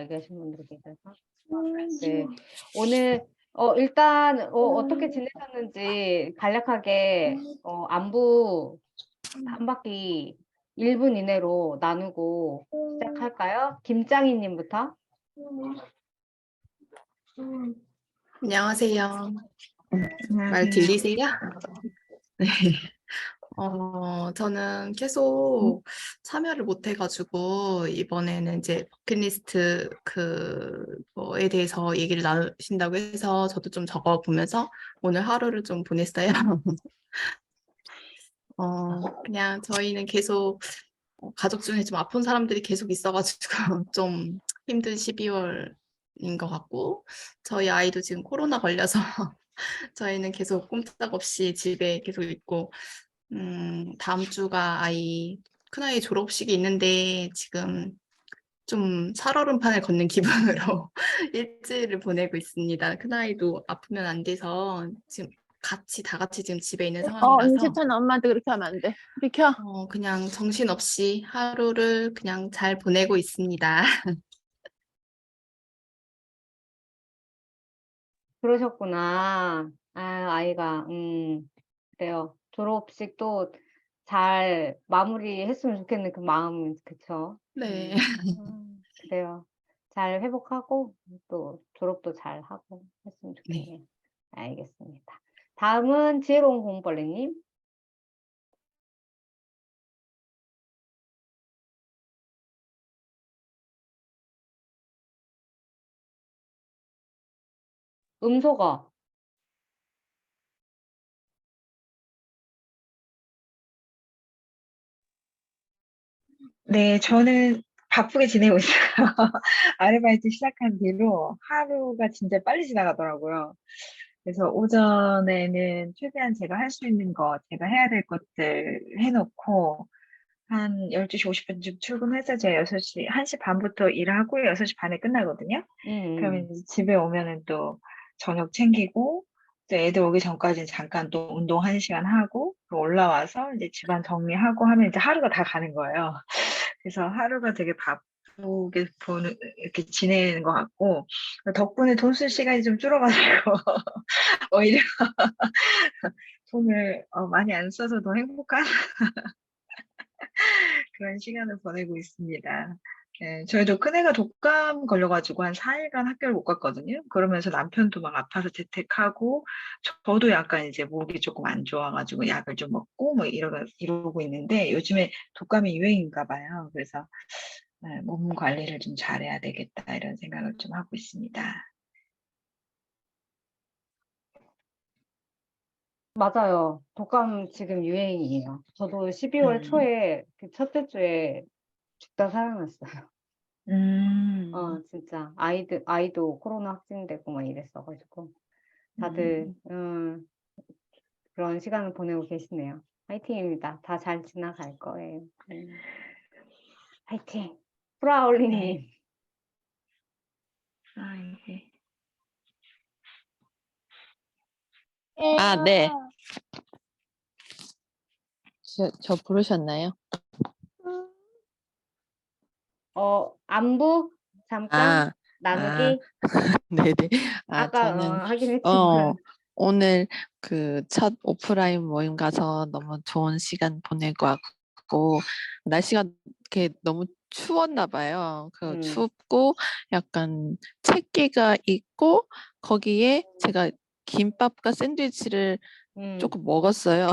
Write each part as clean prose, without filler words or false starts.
얘기하신 분들이 계셔서. 네. 오늘 일단 어떻게 지내셨는지 간략하게 안부 한 바퀴 1분 이내로 나누고 시작할까요? 김짱이 님부터. 안녕하세요. 말 들리세요? 네. 저는 계속 참여를 못 해가지고 이번에는 이제 버킷리스트 그거에 대해서 얘기를 나누신다고 해서 저도 좀 적어보면서 오늘 하루를 좀 보냈어요. 그냥 저희는 계속 가족 중에 좀 아픈 사람들이 계속 있어가지고 좀 힘든 12월인 것 같고 저희 아이도 지금 코로나 걸려서 저희는 계속 꼼짝없이 집에 계속 있고 다음 주가 큰아이 졸업식이 있는데 지금 좀 살얼음판을 걷는 기분으로 일주일을 보내고 있습니다. 큰아이도 아프면 안 돼서 지금 다 같이 지금 집에 있는 상황이라서 임채찬 엄마한테 그렇게 하면 안 돼. 비켜. 그냥 정신없이 하루를 그냥 잘 보내고 있습니다. 그러셨구나. 아이가 그래요. 졸업식도 잘 마무리했으면 좋겠는 그 마음, 그쵸? 네. 그래요. 잘 회복하고 또 졸업도 잘 하고 했으면 네. 좋겠네요. 알겠습니다. 다음은 지혜로운 공벌레님. 음소거. 네, 저는 바쁘게 지내고 있어요. 아르바이트 시작한 뒤로 하루가 진짜 빨리 지나가더라고요. 그래서 오전에는 최대한 제가 할 수 있는 거, 제가 해야 될 것들 해놓고, 한 12시 50분쯤 출근해서 제가 1시 반부터 일하고 6시 반에 끝나거든요. 그러면 이제 집에 오면은 또 저녁 챙기고, 또 애들 오기 전까지는 잠깐 또 운동 1시간 하고, 또 올라와서 이제 집안 정리하고 하면 이제 하루가 다 가는 거예요. 그래서 하루가 되게 바쁘게 이렇게 지내는 것 같고, 덕분에 돈 쓸 시간이 좀 줄어가지고, 오히려 돈을 많이 안 써서 더 행복한 그런 시간을 보내고 있습니다. 예, 저희도 큰애가 독감 걸려가지고 한 4일간 학교를 못 갔거든요. 그러면서 남편도 막 아파서 재택하고, 저도 약간 이제 목이 조금 안 좋아가지고 약을 좀 먹고 뭐 이러고 있는데, 요즘에 독감이 유행인가 봐요. 그래서 몸 관리를 좀 잘해야 되겠다 이런 생각을 좀 하고 있습니다. 맞아요. 독감 지금 유행이에요. 저도 12월 초에 그 첫째 주에 죽다 살아났어요. 진짜 아이도 코로나 확진되고 막 이랬어가지고 다들 그런 시간을 보내고 계시네요. 화이팅입니다. 다 잘 지나갈 거예요. 화이팅. 프라울리님. 네. 이게. 네. 저 부르셨나요? 안부 잠깐 나누기. 네네. 아까 저는 하긴 했지만. 오늘 그 첫 오프라인 모임 가서 너무 좋은 시간 보내고 왔고 날씨가 이렇게 너무 추웠나 봐요. 춥고 약간 채기가 있고 거기에 제가 김밥과 샌드위치를 조금 먹었어요.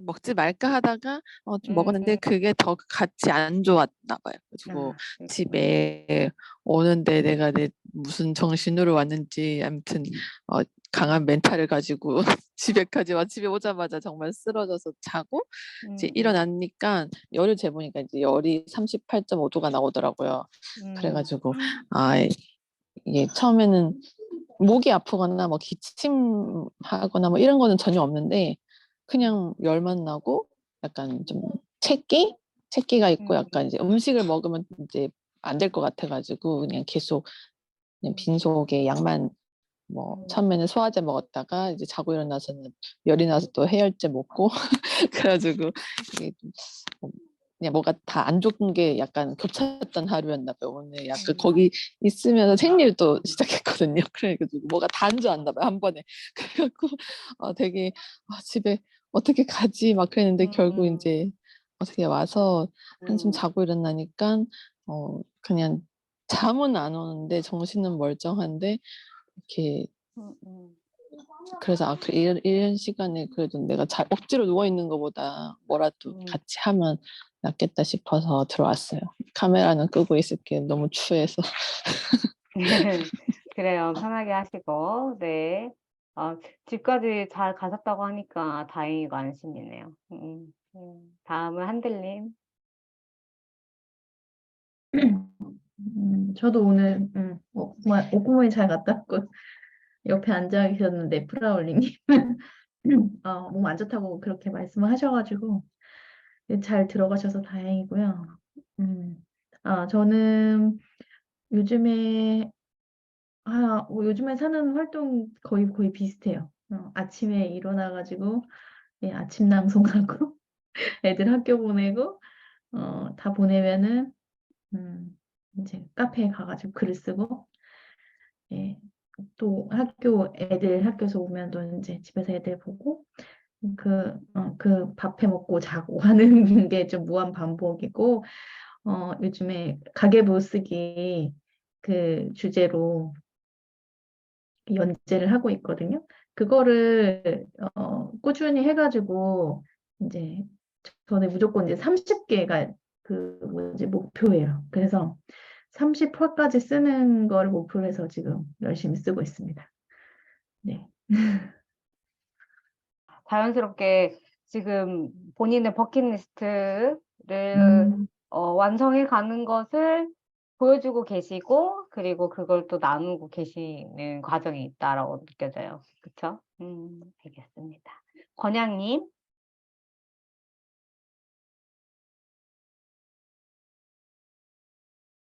먹지 말까 하다가 좀 먹었는데 그게 더 같이 안 좋았나 봐요. 그리고 집에 오는데 내가 무슨 정신으로 왔는지 아무튼 강한 멘탈을 가지고 집에 오자마자 정말 쓰러져서 자고 이제 일어나니까 열을 재보니까 이제 열이 38.5도가 나오더라고요. 그래가지고 이게 처음에는 목이 아프거나 뭐 기침하거나 뭐 이런 거는 전혀 없는데 그냥 열만 나고 약간 좀 채기가 있고 약간 이제 음식을 먹으면 이제 안 될 것 같아가지고 그냥 계속 그냥 빈속에 약만 뭐 처음에는 소화제 먹었다가 이제 자고 일어나서는 열이 나서 또 해열제 먹고 그래가지고 이게 좀 그냥 뭐가 다 안 좋은 게 약간 겹쳤던 하루였나 봐요. 오늘 약간 음. 거기 있으면서 생일도 시작했거든요. 그래가지고 뭐가 다 안 좋았나 봐요, 한 번에. 그래갖고 되게 집에 어떻게 가지 막 그랬는데 결국 음. 이제 어떻게 와서 한숨 음. 자고 일어나니까 그냥 잠은 안 오는데 정신은 멀쩡한데 이렇게 음. 그래서 이런 시간에 그래도 내가 잘 억지로 누워 있는 것보다 뭐라도 음. 같이 하면 낫겠다 싶어서 들어왔어요. 카메라는 끄고 있을게 너무 추해서. 그래요. 편하게 하시고, 네. 집까지 잘 가셨다고 하니까 다행이고 안심이네요. 다음은 한들님. 저도 오늘 오구모에 잘 갔다 왔고 옆에 앉아 계셨는데 프라울링님 몸 안 좋다고 그렇게 말씀을 하셔가지고 잘 들어가셔서 다행이고요. 저는 요즘에 요즘에 사는 활동 거의 비슷해요. 아침에 일어나가지고 아침 낭송하고 애들 학교 보내고 다 보내면은 이제 카페에 가가지고 글을 쓰고 예, 또 애들 학교에서 오면 또 이제 집에서 애들 보고 그 밥해 먹고 자고 하는 게 좀 무한 반복이고 요즘에 가계부 쓰기 그 주제로 연재를 하고 있거든요. 그거를 꾸준히 해가지고 이제 저는 무조건 이제 30개가 그 뭐지 목표예요. 그래서 30화까지 쓰는 걸 목표로 해서 지금 열심히 쓰고 있습니다. 네. 자연스럽게 지금 본인의 버킷리스트를 음, 완성해 가는 것을 보여주고 계시고, 그리고 그걸 또 나누고 계시는 과정이 있다라고 느껴져요. 그쵸? 알겠습니다. 권양님.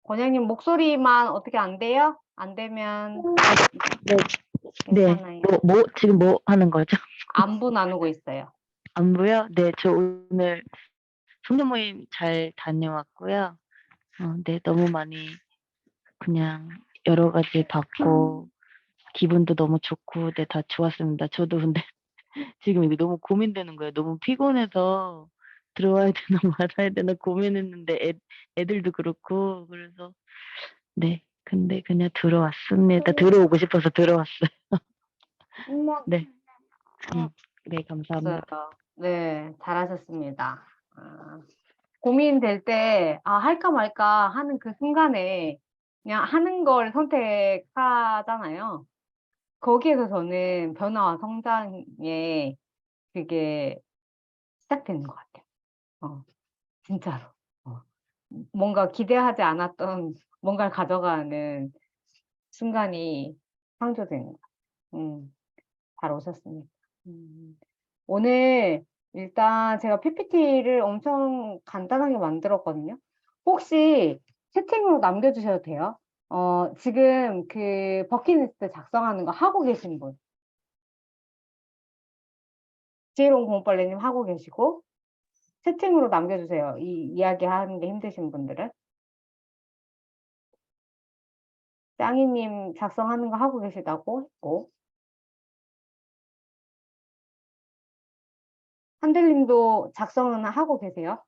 권양님 목소리만 어떻게 안 돼요? 안 되면 네, 괜찮아요. 지금 뭐 하는 거죠? 안부 나누고 있어요. 안부요? 네, 저 오늘 송도 모임 잘 다녀왔고요. 네, 너무 많이 그냥 여러 가지 받고 기분도 너무 좋고, 네, 다 좋았습니다. 저도 근데 지금 이게 너무 고민되는 거예요. 너무 피곤해서 들어와야 되나 말아야 되나 고민했는데 애들도 그렇고 그래서 네, 근데 그냥 들어왔습니다. 들어오고 싶어서 들어왔어요. 네, 네, 감사합니다. 네, 잘하셨습니다. 고민될 때, 할까 말까 하는 그 순간에 그냥 하는 걸 선택하잖아요. 거기에서 저는 변화와 성장에 그게 시작되는 것 같아요. 진짜로. 뭔가 기대하지 않았던 뭔가를 가져가는 순간이 창조되는 것 같아요. 잘 오셨습니다. 오늘 일단 제가 PPT를 엄청 간단하게 만들었거든요. 혹시 채팅으로 남겨주셔도 돼요. 지금 그 버킷리스트 작성하는 거 하고 계신 분. 지혜로운 공부빨래님 하고 계시고, 채팅으로 남겨주세요. 이 이야기 하는 게 힘드신 분들은. 짱이님 작성하는 거 하고 계시다고 했고, 한들님도 작성은 하고 계세요?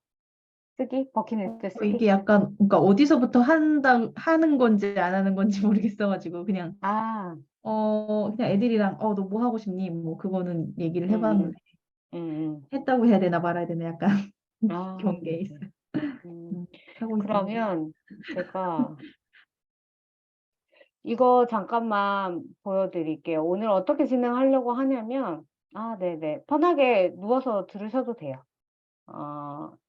버킷리스트 쓰기? 이게 약간 그러니까 어디서부터 하는 건지 안 하는 건지 모르겠어가지고 그냥 그냥 애들이랑 너 뭐 하고 싶니? 뭐 그거는 얘기를 해봤는데 했다고 해야 되나 말아야 되나 약간 경계에 있어요. 하고 있습니다. 그러면 제가 이거 잠깐만 보여드릴게요. 오늘 어떻게 진행하려고 하냐면, 네네. 편하게 누워서 들으셔도 돼요.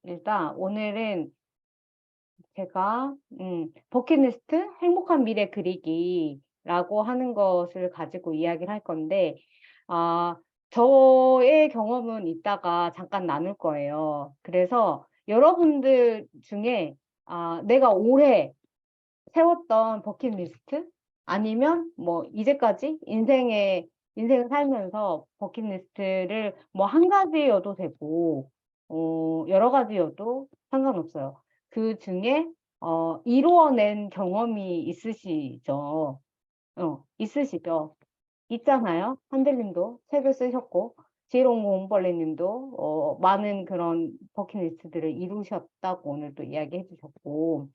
일단 오늘은 제가 버킷리스트 행복한 미래 그리기라고 하는 것을 가지고 이야기를 할 건데, 저의 경험은 이따가 잠깐 나눌 거예요. 그래서 여러분들 중에 내가 올해 세웠던 버킷리스트 아니면 뭐 이제까지 인생을 살면서 버킷리스트를 뭐 한 가지여도 되고 여러 가지여도 상관없어요. 그 중에 이루어낸 경험이 있으시죠? 있으시죠? 있잖아요. 한들님도 책을 쓰셨고, 지혜로운 곰벌레님도 많은 그런 버킷리스트들을 이루셨다고 오늘 또 이야기해 주셨고,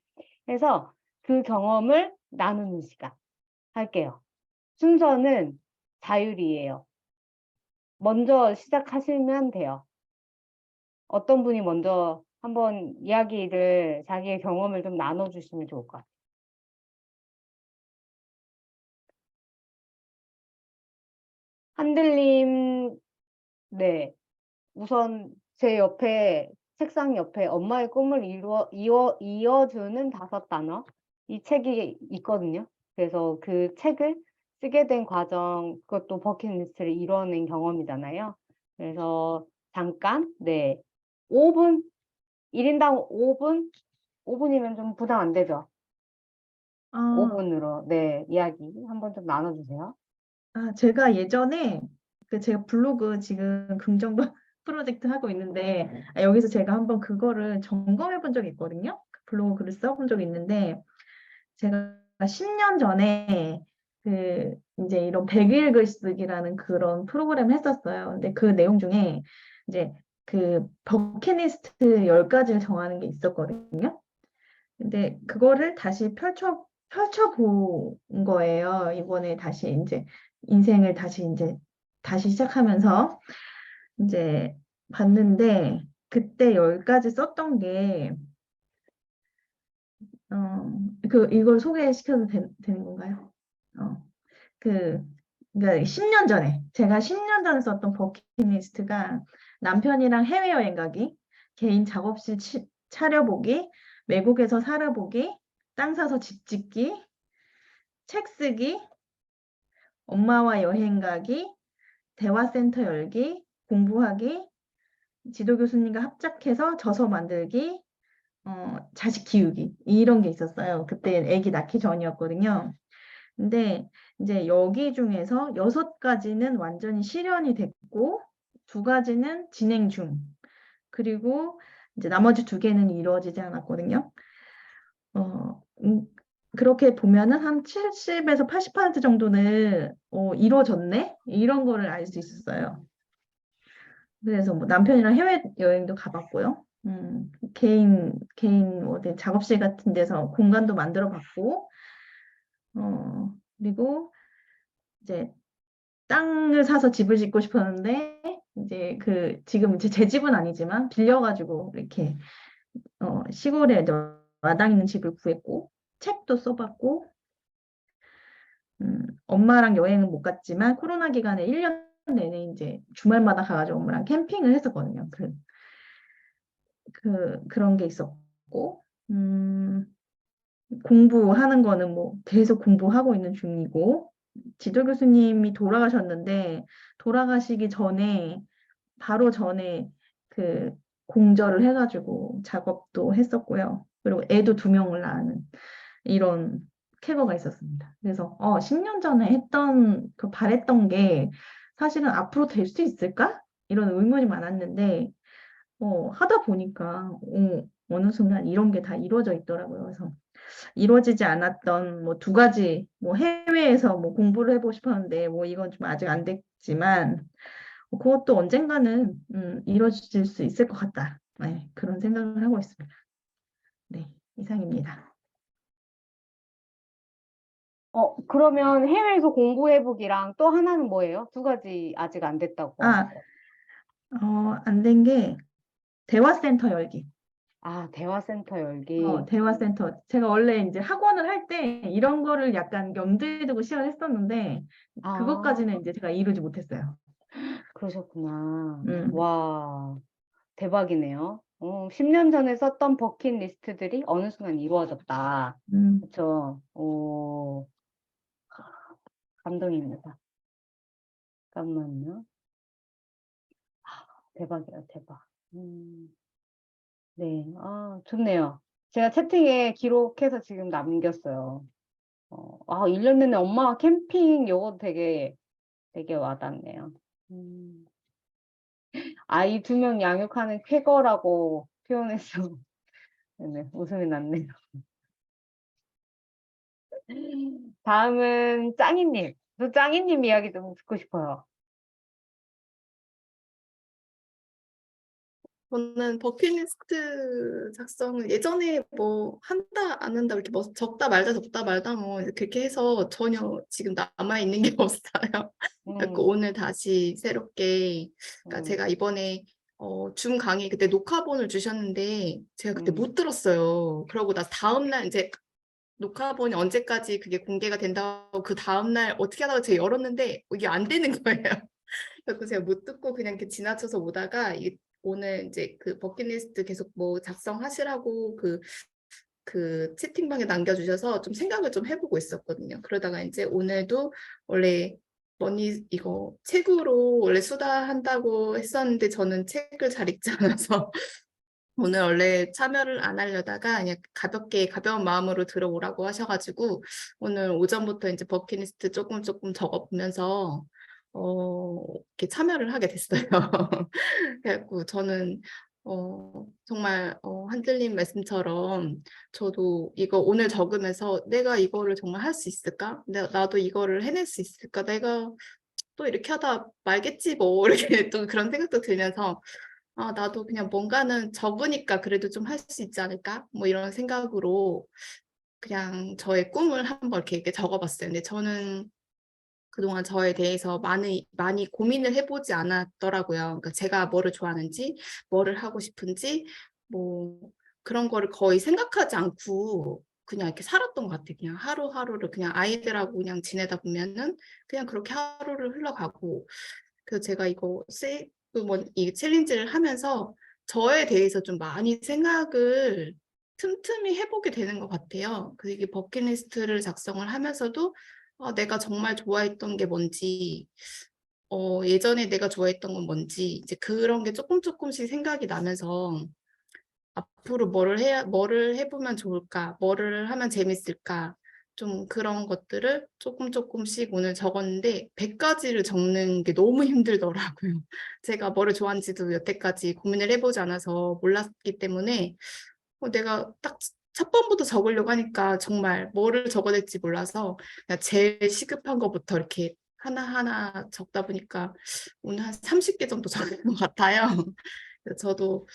그래서 그 경험을 나누는 시간 할게요. 순서는 자율이에요. 먼저 시작하시면 돼요. 어떤 분이 먼저 한번 이야기를, 자기의 경험을 좀 나눠주시면 좋을 것 같아요. 한들님, 네. 우선 제 옆에, 책상 옆에 엄마의 꿈을 이어주는 5단어. 이 책이 있거든요. 그래서 그 책을 쓰게 된 과정, 그것도 버킷리스트를 이뤄낸 경험이잖아요. 그래서 잠깐, 네. 5분, 1인당 5분? 5분이면 좀 부담 안 되죠? 아, 5분으로, 네, 이야기 한번 좀 나눠주세요. 제가 예전에 제가 블로그 지금 긍정도 프로젝트 하고 있는데 여기서 제가 한번 그거를 점검해 본 적이 있거든요. 그 블로그 글을 써본 적이 있는데 제가 10년 전에 이제 이런 100일 글쓰기라는 그런 프로그램을 했었어요. 근데 그 내용 중에 이제 그 버킷리스트 10가지를 정하는 게 있었거든요. 근데 그거를 다시 펼쳐본 거예요. 이번에 다시 이제 인생을 다시 시작하면서 이제 봤는데 그때 10가지 썼던 게 이걸 소개시켜도 되는 건가요? 어, 그, 그러니까 10년 전에, 제가 10년 전에 썼던 버킷리스트가 남편이랑 해외여행 가기, 개인 작업실 차려보기, 외국에서 살아보기, 땅 사서 집 짓기, 책 쓰기, 엄마와 여행 가기, 대화센터 열기, 공부하기, 지도 교수님과 합작해서 저서 만들기, 자식 키우기, 이런 게 있었어요. 그때 아기 낳기 전이었거든요. 근데 이제 여기 중에서 6가지는 완전히 실현이 됐고 2가지는 진행 중. 그리고 이제 나머지 2개는 이루어지지 않았거든요. 그렇게 보면은 한 70에서 80% 정도는 이루어졌네? 이런 거를 알 수 있었어요. 그래서 뭐 남편이랑 해외여행도 가봤고요. 개인 어디 작업실 같은 데서 공간도 만들어 봤고, 그리고 이제 땅을 사서 집을 짓고 싶었는데 이제 지금 제 집은 아니지만 빌려가지고 이렇게 시골에 이제 마당 있는 집을 구했고 책도 써봤고 엄마랑 여행은 못 갔지만 코로나 기간에 1년 내내 이제 주말마다 가가지고 엄마랑 캠핑을 했었거든요. 그런 게 있었고 공부하는 거는 뭐 계속 공부하고 있는 중이고 지도 교수님이 돌아가셨는데 돌아가시기 전에 바로 전에 공저를 해가지고 작업도 했었고요. 그리고 애도 2명을 낳는 이런 쾌거가 있었습니다. 그래서 10년 전에 바랬던 게 사실은 앞으로 될 수 있을까? 이런 의문이 많았는데 하다 보니까 어느 순간 이런 게 다 이루어져 있더라고요. 그래서 이루어지지 않았던 뭐 2가지 뭐 해외에서 뭐 공부를 해보고 싶었는데 뭐 이건 좀 아직 안 됐지만 그것도 언젠가는 이루어질 수 있을 것 같다. 네, 그런 생각을 하고 있습니다. 네, 이상입니다. 그러면 해외에서 공부해보기랑 또 하나는 뭐예요? 2가지 아직 안 됐다고 아, 하셨어요. 안 된 게 대화센터 열기. 대화센터 열기. 대화센터. 제가 원래 이제 학원을 할 때 이런 거를 약간 염두에 두고 시작을 했었는데 그것까지는 이제 제가 이루지 못했어요. 그러셨구나. 음. 와, 대박이네요. 10년 전에 썼던 버킷리스트들이 어느 순간 이루어졌다. 음. 그렇죠. 감동입니다. 잠깐만요. 대박이에요, 대박. 네, 좋네요. 제가 채팅에 기록해서 지금 남겼어요. 1년 내내 엄마가 캠핑 요거 되게 와닿네요. 아이 2명 양육하는 쾌거라고 표현해서 네, 웃음이 났네요. 다음은 짱이님. 또 짱이님 이야기 좀 듣고 싶어요. 저는 버킷리스트 작성을 예전에 뭐 한다 안 한다 이렇게 뭐 적다 말다 뭐 그렇게 해서 전혀 지금 남아 있는 게 없어요. 그래서 음, 오늘 다시 새롭게 그러니까 음, 제가 이번에 줌 강의 그때 녹화본을 주셨는데 제가 그때 음, 못 들었어요. 그러고 나 다음 날 이제 녹화본이 언제까지 그게 공개가 된다고 그 다음 날 어떻게 하다가 제가 열었는데 이게 안 되는 거예요. 그래서 제가 못 듣고 그냥 이렇게 지나쳐서 오다가 오늘 이제 그 버킷리스트 계속 뭐 작성하시라고 그 채팅방에 남겨주셔서 좀 생각을 좀 해보고 있었거든요. 그러다가 이제 오늘도 원래 머니 이거 책으로 원래 수다한다고 했었는데 저는 책을 잘 읽지 않아서 오늘 원래 참여를 안 하려다가 그냥 가볍게 가벼운 마음으로 들어오라고 하셔가지고 오늘 오전부터 이제 버킷리스트 조금 적어보면서 이렇게 참여를 하게 됐어요. 그래갖고 저는 정말 한들님 말씀처럼 저도 이거 오늘 적으면서 내가 이거를 정말 할 수 있을까? 나도 이거를 해낼 수 있을까? 내가 또 이렇게 하다 말겠지 뭐 이렇게 또 그런 생각도 들면서 아, 나도 그냥 뭔가는 적으니까 그래도 좀 할 수 있지 않을까? 뭐 이런 생각으로 그냥 저의 꿈을 한번 이렇게 적어봤어요. 근데 저는 그동안 저에 대해서 많이 고민을 해보지 않았더라고요. 그러니까 제가 뭐를 좋아하는지, 뭐를 하고 싶은지, 뭐 그런 거를 거의 생각하지 않고 그냥 이렇게 살았던 것 같아요. 그냥 하루하루를 그냥 아이들하고 그냥 지내다 보면은 그냥 그렇게 하루를 흘러가고 그래서 제가 이 챌린지를 하면서 저에 대해서 좀 많이 생각을 틈틈이 해보게 되는 것 같아요. 그 이게 버킷리스트를 작성을 하면서도 내가 정말 좋아했던 게 뭔지, 예전에 내가 좋아했던 건 뭔지, 이제 그런 게 조금씩 생각이 나면서 앞으로 뭐를 해보면 좋을까, 뭐를 하면 재밌을까, 좀 그런 것들을 조금씩 오늘 적었는데 100가지를 적는 게 너무 힘들더라고요. 제가 뭐를 좋아하는지도 여태까지 고민을 해보지 않아서 몰랐기 때문에 내가 딱 첫 번부터 적으려고 하니까 정말 뭐를 적어야 될지 몰라서 그냥 제일 시급한 것부터 이렇게 하나하나 적다 보니까 오늘 한 30개 정도 적은 것 같아요. 그래서 저도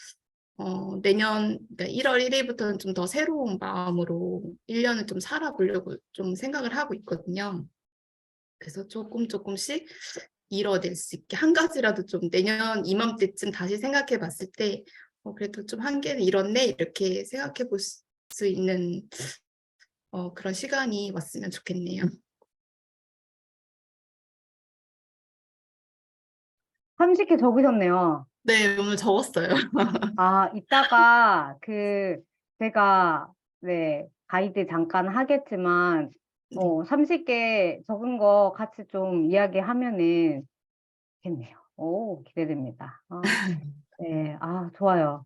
내년 그러니까 1월 1일부터는 좀 더 새로운 마음으로 1년을 좀 살아보려고 좀 생각을 하고 있거든요. 그래서 조금씩 이뤄낼 수 있게 한 가지라도 좀 내년 이맘때쯤 다시 생각해 봤을 때 그래도 좀 한 개는 이뤘네 이렇게 생각해 볼 수 있는 그런 시간이 왔으면 좋겠네요. 30개 적으셨네요. 네, 오늘 적었어요. 아, 이따가 제가 네, 가이드 잠깐 하겠지만 네. 30개 적은 거 같이 좀 이야기하면은 좋겠네요. 오, 기대됩니다. 네, 좋아요.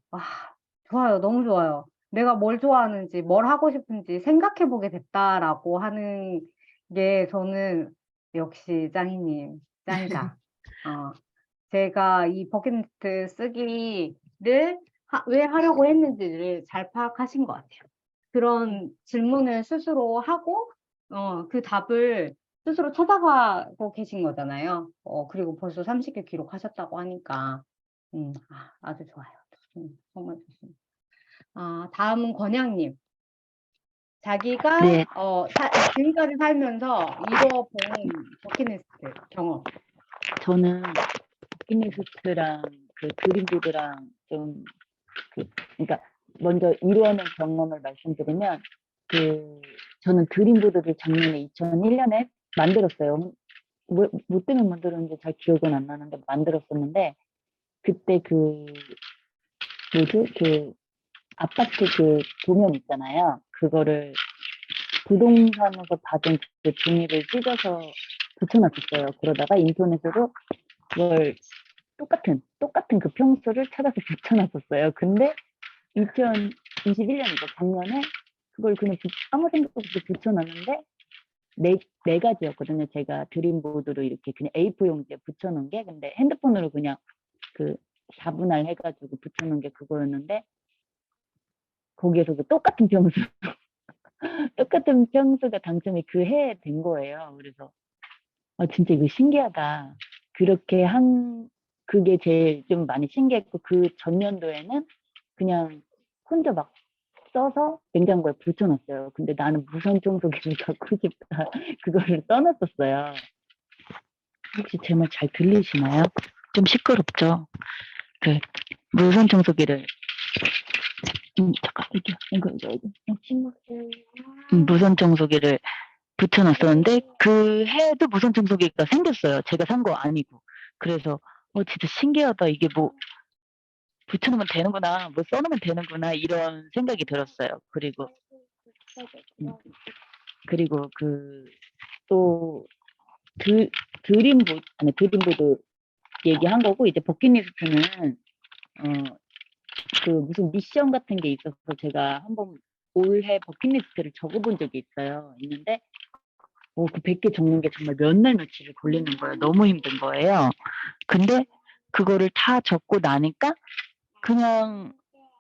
좋아요. 너무 좋아요. 내가 뭘 좋아하는지, 뭘 하고 싶은지 생각해보게 됐다라고 하는 게 저는 역시 짱이님, 짱이다. 어, 제가 이 버킷리스트 쓰기를 왜 하려고 했는지를 잘 파악하신 것 같아요. 그런 질문을 스스로 하고, 그 답을 스스로 찾아가고 계신 거잖아요. 그리고 벌써 30개 기록하셨다고 하니까, 아주 좋아요. 좋습니다. 정말 좋습니다. 다음은 권양님. 자기가, 네, 지금까지 살면서 이뤄본 버킷리스트 경험. 저는 버킷리스트랑 그 드림보드랑 좀 그러니까 먼저 이루어낸 경험을 말씀드리면 저는 드림보드를 작년에 2001년에 만들었어요. 뭐 때문에 만들었는지 잘 기억은 안 나는데 만들었었는데 그때 아파트 도면 있잖아요. 그거를 부동산에서 받은 그 종이를 찢어서 붙여놨었어요. 그러다가 인터넷으로 그걸 똑같은 그 평수를 찾아서 붙여놨었어요. 근데 2021년이죠. 작년에 그걸 그냥 아무 생각 없이 붙여놨는데 네 가지였거든요. 제가 드림보드로 이렇게 그냥 A4 용지에 붙여놓은 게 근데 핸드폰으로 그냥 4분할 해가지고 붙여놓은 게 그거였는데 거기에서도 똑같은 평수 똑같은 평수가 당첨이 그 해에 된 거예요. 그래서 진짜 이거 신기하다. 그렇게 그게 제일 좀 많이 신기했고 그 전년도에는 그냥 혼자 막 써서 냉장고에 붙여놨어요. 근데 나는 무선 청소기를 갖고 싶다. 그거를 써놨었어요. 혹시 제 말 잘 들리시나요? 좀 시끄럽죠? 그 무선 청소기를 잠깐 무선 청소기를 붙여놨었는데 그 해에도 무선 청소기가 생겼어요. 제가 산 거 아니고. 그래서 진짜 신기하다. 이게 뭐 붙여놓으면 되는구나, 뭐 써놓으면 되는구나 이런 생각이 들었어요. 그리고 또 드림보드 얘기한 거고 이제 버킷리스트는 그 무슨 미션 같은 게 있어서 제가 한번 올해 버킷리스트를 적어본 적이 있는데 그 100개 적는 게 정말 몇 날 며칠을 걸리는 거예요. 너무 힘든 거예요. 근데 그거를 다 적고 나니까 그냥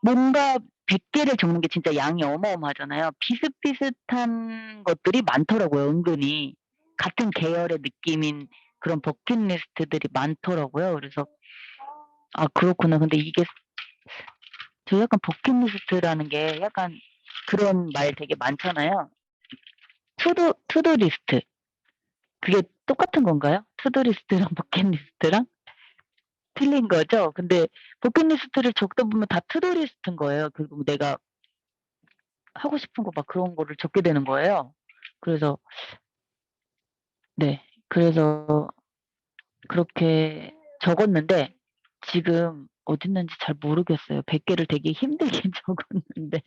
뭔가 100개를 적는 게 진짜 양이 어마어마하잖아요. 비슷비슷한 것들이 많더라고요, 은근히. 같은 계열의 느낌인 그런 버킷리스트들이 많더라고요. 그래서 그렇구나. 근데 이게 저 약간 버킷리스트라는 게 약간 그런 말 되게 많잖아요. 투두리스트. 그게 똑같은 건가요? 투두리스트랑 버킷리스트랑? 틀린 거죠? 근데 버킷리스트를 적다 보면 다 투두리스트인 거예요. 그리고 내가 하고 싶은 거 막 그런 거를 적게 되는 거예요. 그래서 네. 그래서 그렇게 적었는데 지금 어딨는지 잘 모르겠어요. 100개를 되게 힘들게 적었는데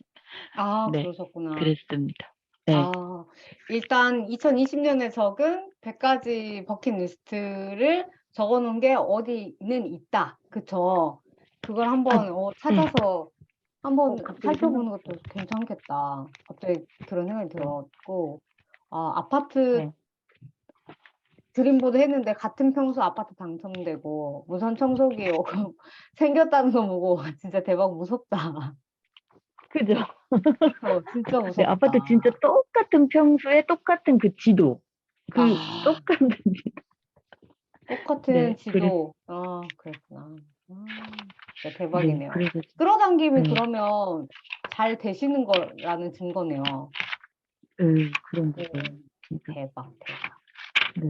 아, 네. 그러셨구나. 그랬습니다. 네. 일단 2020년에 적은 100가지 버킷리스트를 적어 놓은 게 어디는 있다. 그쵸? 그걸 한번 찾아서 한번 갑자기 살펴보는 것도 괜찮겠다. 갑자기 그런 생각이 들었고, 아파트 네. 드림보드 했는데 같은 평수 아파트 당첨되고 무선 청소기 생겼다는 거 보고 진짜 대박 무섭다. 그죠? 진짜 네, 무섭다. 아파트 진짜 똑같은 평수에 똑같은 그 지도. 똑같은 똑같은 네, 지도. 그랬구나. 진짜 네, 대박이네요. 그래서 끌어당김이 네. 그러면 잘 되시는 거라는 증거네요. 그런 네. 거예요. 진짜. 대박. 네.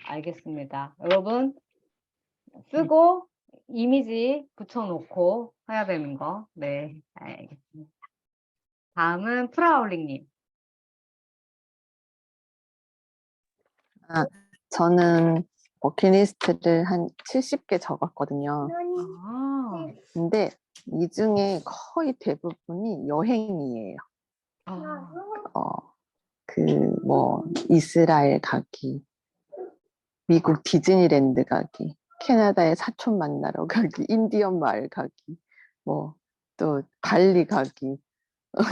알겠습니다. 여러분, 쓰고 이미지 붙여놓고 해야 되는 거. 네, 알겠습니다. 다음은 프라울링님. 저는 버킷리스트를 한 70개 적었거든요. 근데 이 중에 거의 대부분이 여행이에요. 이스라엘 가기, 미국 디즈니랜드 가기, 캐나다의 사촌 만나러 가기, 인디언 마을 가기, 또 발리 가기,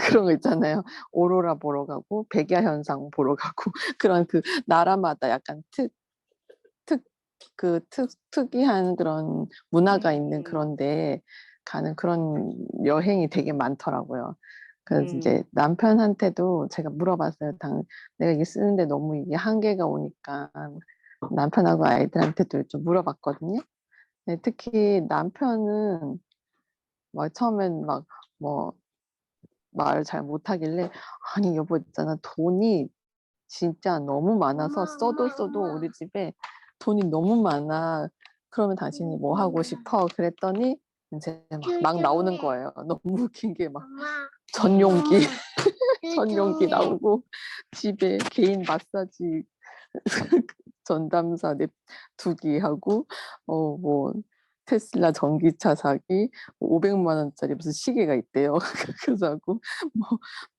그런 거 있잖아요. 오로라 보러 가고, 백야 현상 보러 가고, 그런 그 나라마다 약간 특이한 그런 문화가 있는 그런데 가는 그런 여행이 되게 많더라고요. 그래서 이제 남편한테도 제가 물어봤어요. 내가 이게 쓰는데 너무 이게 한계가 오니까 남편하고 아이들한테도 좀 물어봤거든요. 네, 특히 남편은 처음엔 말을 잘 못하길래 아니 여보 있잖아 돈이 진짜 너무 많아서 써도 우리 집에 돈이 너무 많아. 그러면 당신이 뭐 하고 싶어? 그랬더니 이제 막 나오는 거예요. 너무 웃긴 게 막 전용기 전용기 나오고 집에 개인 마사지 전담사 2개 하고 테슬라 전기차 사기 500만 원짜리 무슨 시계가 있대요. 그거 사고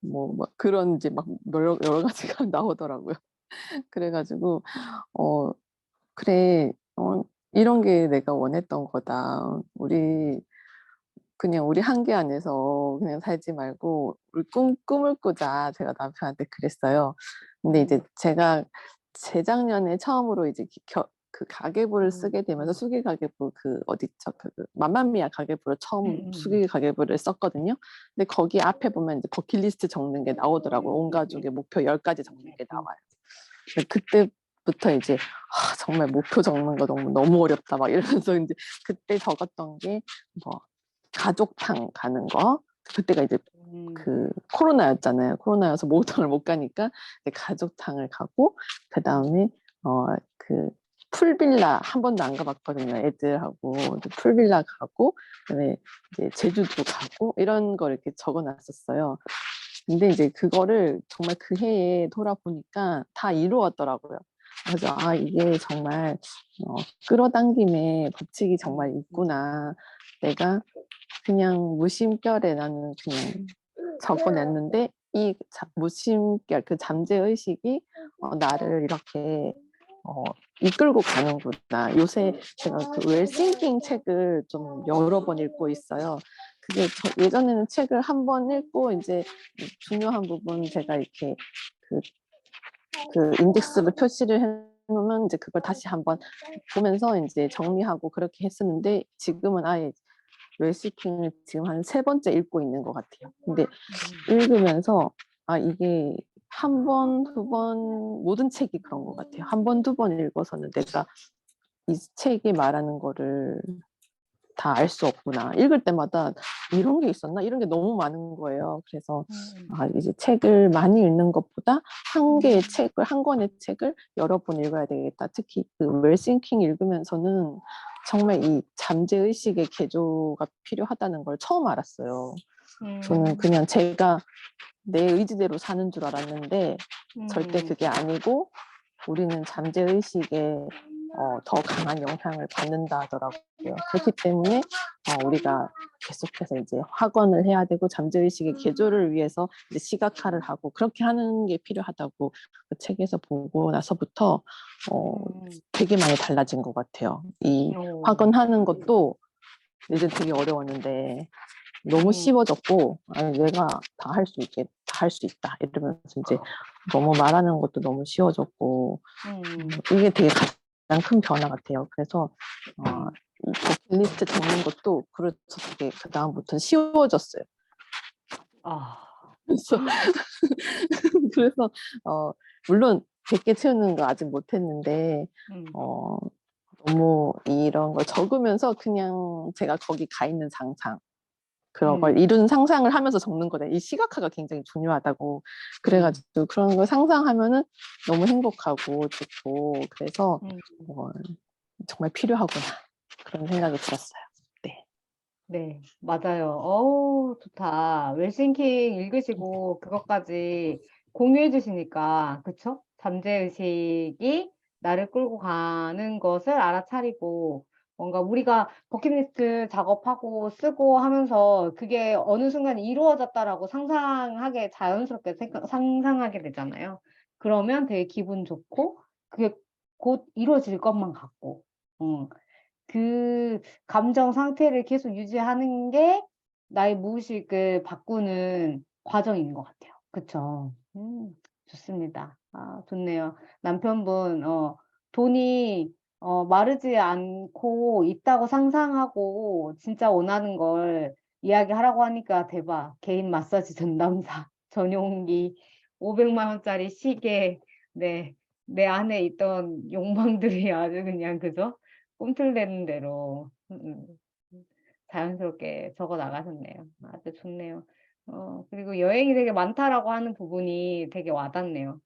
막 그런 이제 막 여러 가지가 나오더라고요. 그래가지고 그래 이런 게 내가 원했던 거다. 그냥 우리 한계 안에서 그냥 살지 말고 우리 꿈을 꾸자. 제가 남편한테 그랬어요. 근데 이제 제가 재작년에 처음으로 이제 그 가계부를 쓰게 되면서 수기 가계부 그 어디죠? 그 맘마미아 가계부를 처음 수기 가계부를 썼거든요. 근데 거기 앞에 보면 이제 버킷리스트 적는 게 나오더라고요. 온 가족의 목표 10가지 적는 게 나와요. 근데 그때부터 이제 정말 목표 적는 거 너무 어렵다 막 이러면서 이제 그때 적었던 게 뭐 가족탕 가는 거. 그때가 이제 그 코로나였잖아요. 코로나여서 목욕탕을 못 가니까 이제 가족탕을 가고 그 다음에 그 풀빌라 한 번도 안 가봤거든요. 애들하고 풀빌라 가고 그다음에 이제 제주도 가고 이런 걸 이렇게 적어놨었어요. 근데 이제 그거를 정말 그 해에 돌아보니까 다 이루었더라고요. 그래서 이게 정말 끌어당김에 법칙이 정말 있구나. 내가 그냥 무심결에 나는 그냥 적어냈는데 이 무심결 그 잠재의식이 나를 이렇게 이끌고 가는구나. 요새 제가 그 웰싱킹 책을 좀 여러 번 읽고 있어요. 그게 예전에는 책을 한 번 읽고 이제 중요한 부분 제가 이렇게 그 인덱스로 표시를 해놓으면 이제 그걸 다시 한번 보면서 이제 정리하고 그렇게 했었는데 지금은 아예 웰싱킹을 지금 한 3번째 읽고 있는 것 같아요. 근데 읽으면서 이게 한 번, 두 번, 모든 책이 그런 것 같아요. 한 번, 두 번 읽어서는 내가 이 책이 말하는 거를 다 알 수 없구나. 읽을 때마다 이런 게 있었나? 이런 게 너무 많은 거예요. 그래서 이제 책을 많이 읽는 것보다 한 개의 책을, 한 권의 책을 여러 번 읽어야 되겠다. 특히 그 웰싱킹 읽으면서는 정말 이 잠재의식의 개조가 필요하다는 걸 처음 알았어요. 저는 그냥 제가 내 의지대로 사는 줄 알았는데 절대 그게 아니고 우리는 잠재의식에 더 강한 영향을 받는다 하더라고요. 그렇기 때문에 우리가 계속해서 이제 학원을 해야 되고 잠재의식의 개조를 위해서 이제 시각화를 하고 그렇게 하는 게 필요하다고 그 책에서 보고 나서부터 되게 많이 달라진 것 같아요. 이 학원하는 것도 이제 되게 어려웠는데 너무 쉬워졌고 내가 다 할 수 있게 다 할 수 있다 이러면서 이제 너무 말하는 것도 너무 쉬워졌고 이게 되게 가장 큰 변화 같아요. 그래서 이 버킷리스트 적는 것도 그래서 되게 그 다음부터 쉬워졌어요. 그래서 그래서 물론 100개 채우는 거 아직 못했는데 너무 이런 걸 적으면서 그냥 제가 거기 가 있는 상상 그런 걸 이룬 상상을 하면서 적는 거다. 이 시각화가 굉장히 중요하다고 그래가지고 그런 걸 상상하면은 너무 행복하고 좋고 그래서 정말 필요하구나 그런 생각이 들었어요. 네. 네, 맞아요. 어우, 좋다. 웰싱킹 읽으시고 그것까지 공유해 주시니까, 그쵸? 잠재의식이 나를 끌고 가는 것을 알아차리고, 뭔가 우리가 버킷리스트 작업하고 쓰고 하면서 그게 어느 순간 이루어졌다라고 상상하게, 자연스럽게 상상하게 되잖아요. 그러면 되게 기분 좋고, 그게 곧 이루어질 것만 같고, 그 감정 상태를 계속 유지하는 게 나의 무의식을 바꾸는 과정인 것 같아요. 그쵸? 좋습니다. 좋네요. 남편분, 돈이, 마르지 않고 있다고 상상하고 진짜 원하는 걸 이야기하라고 하니까 대박. 개인 마사지 전담사, 전용기, 500만 원짜리 시계, 네. 내 안에 있던 욕망들이 아주 그냥, 그죠? 꿈틀대는 대로 자연스럽게 적어 나가셨네요. 아주 좋네요. 그리고 여행이 되게 많다라고 하는 부분이 되게 와닿네요.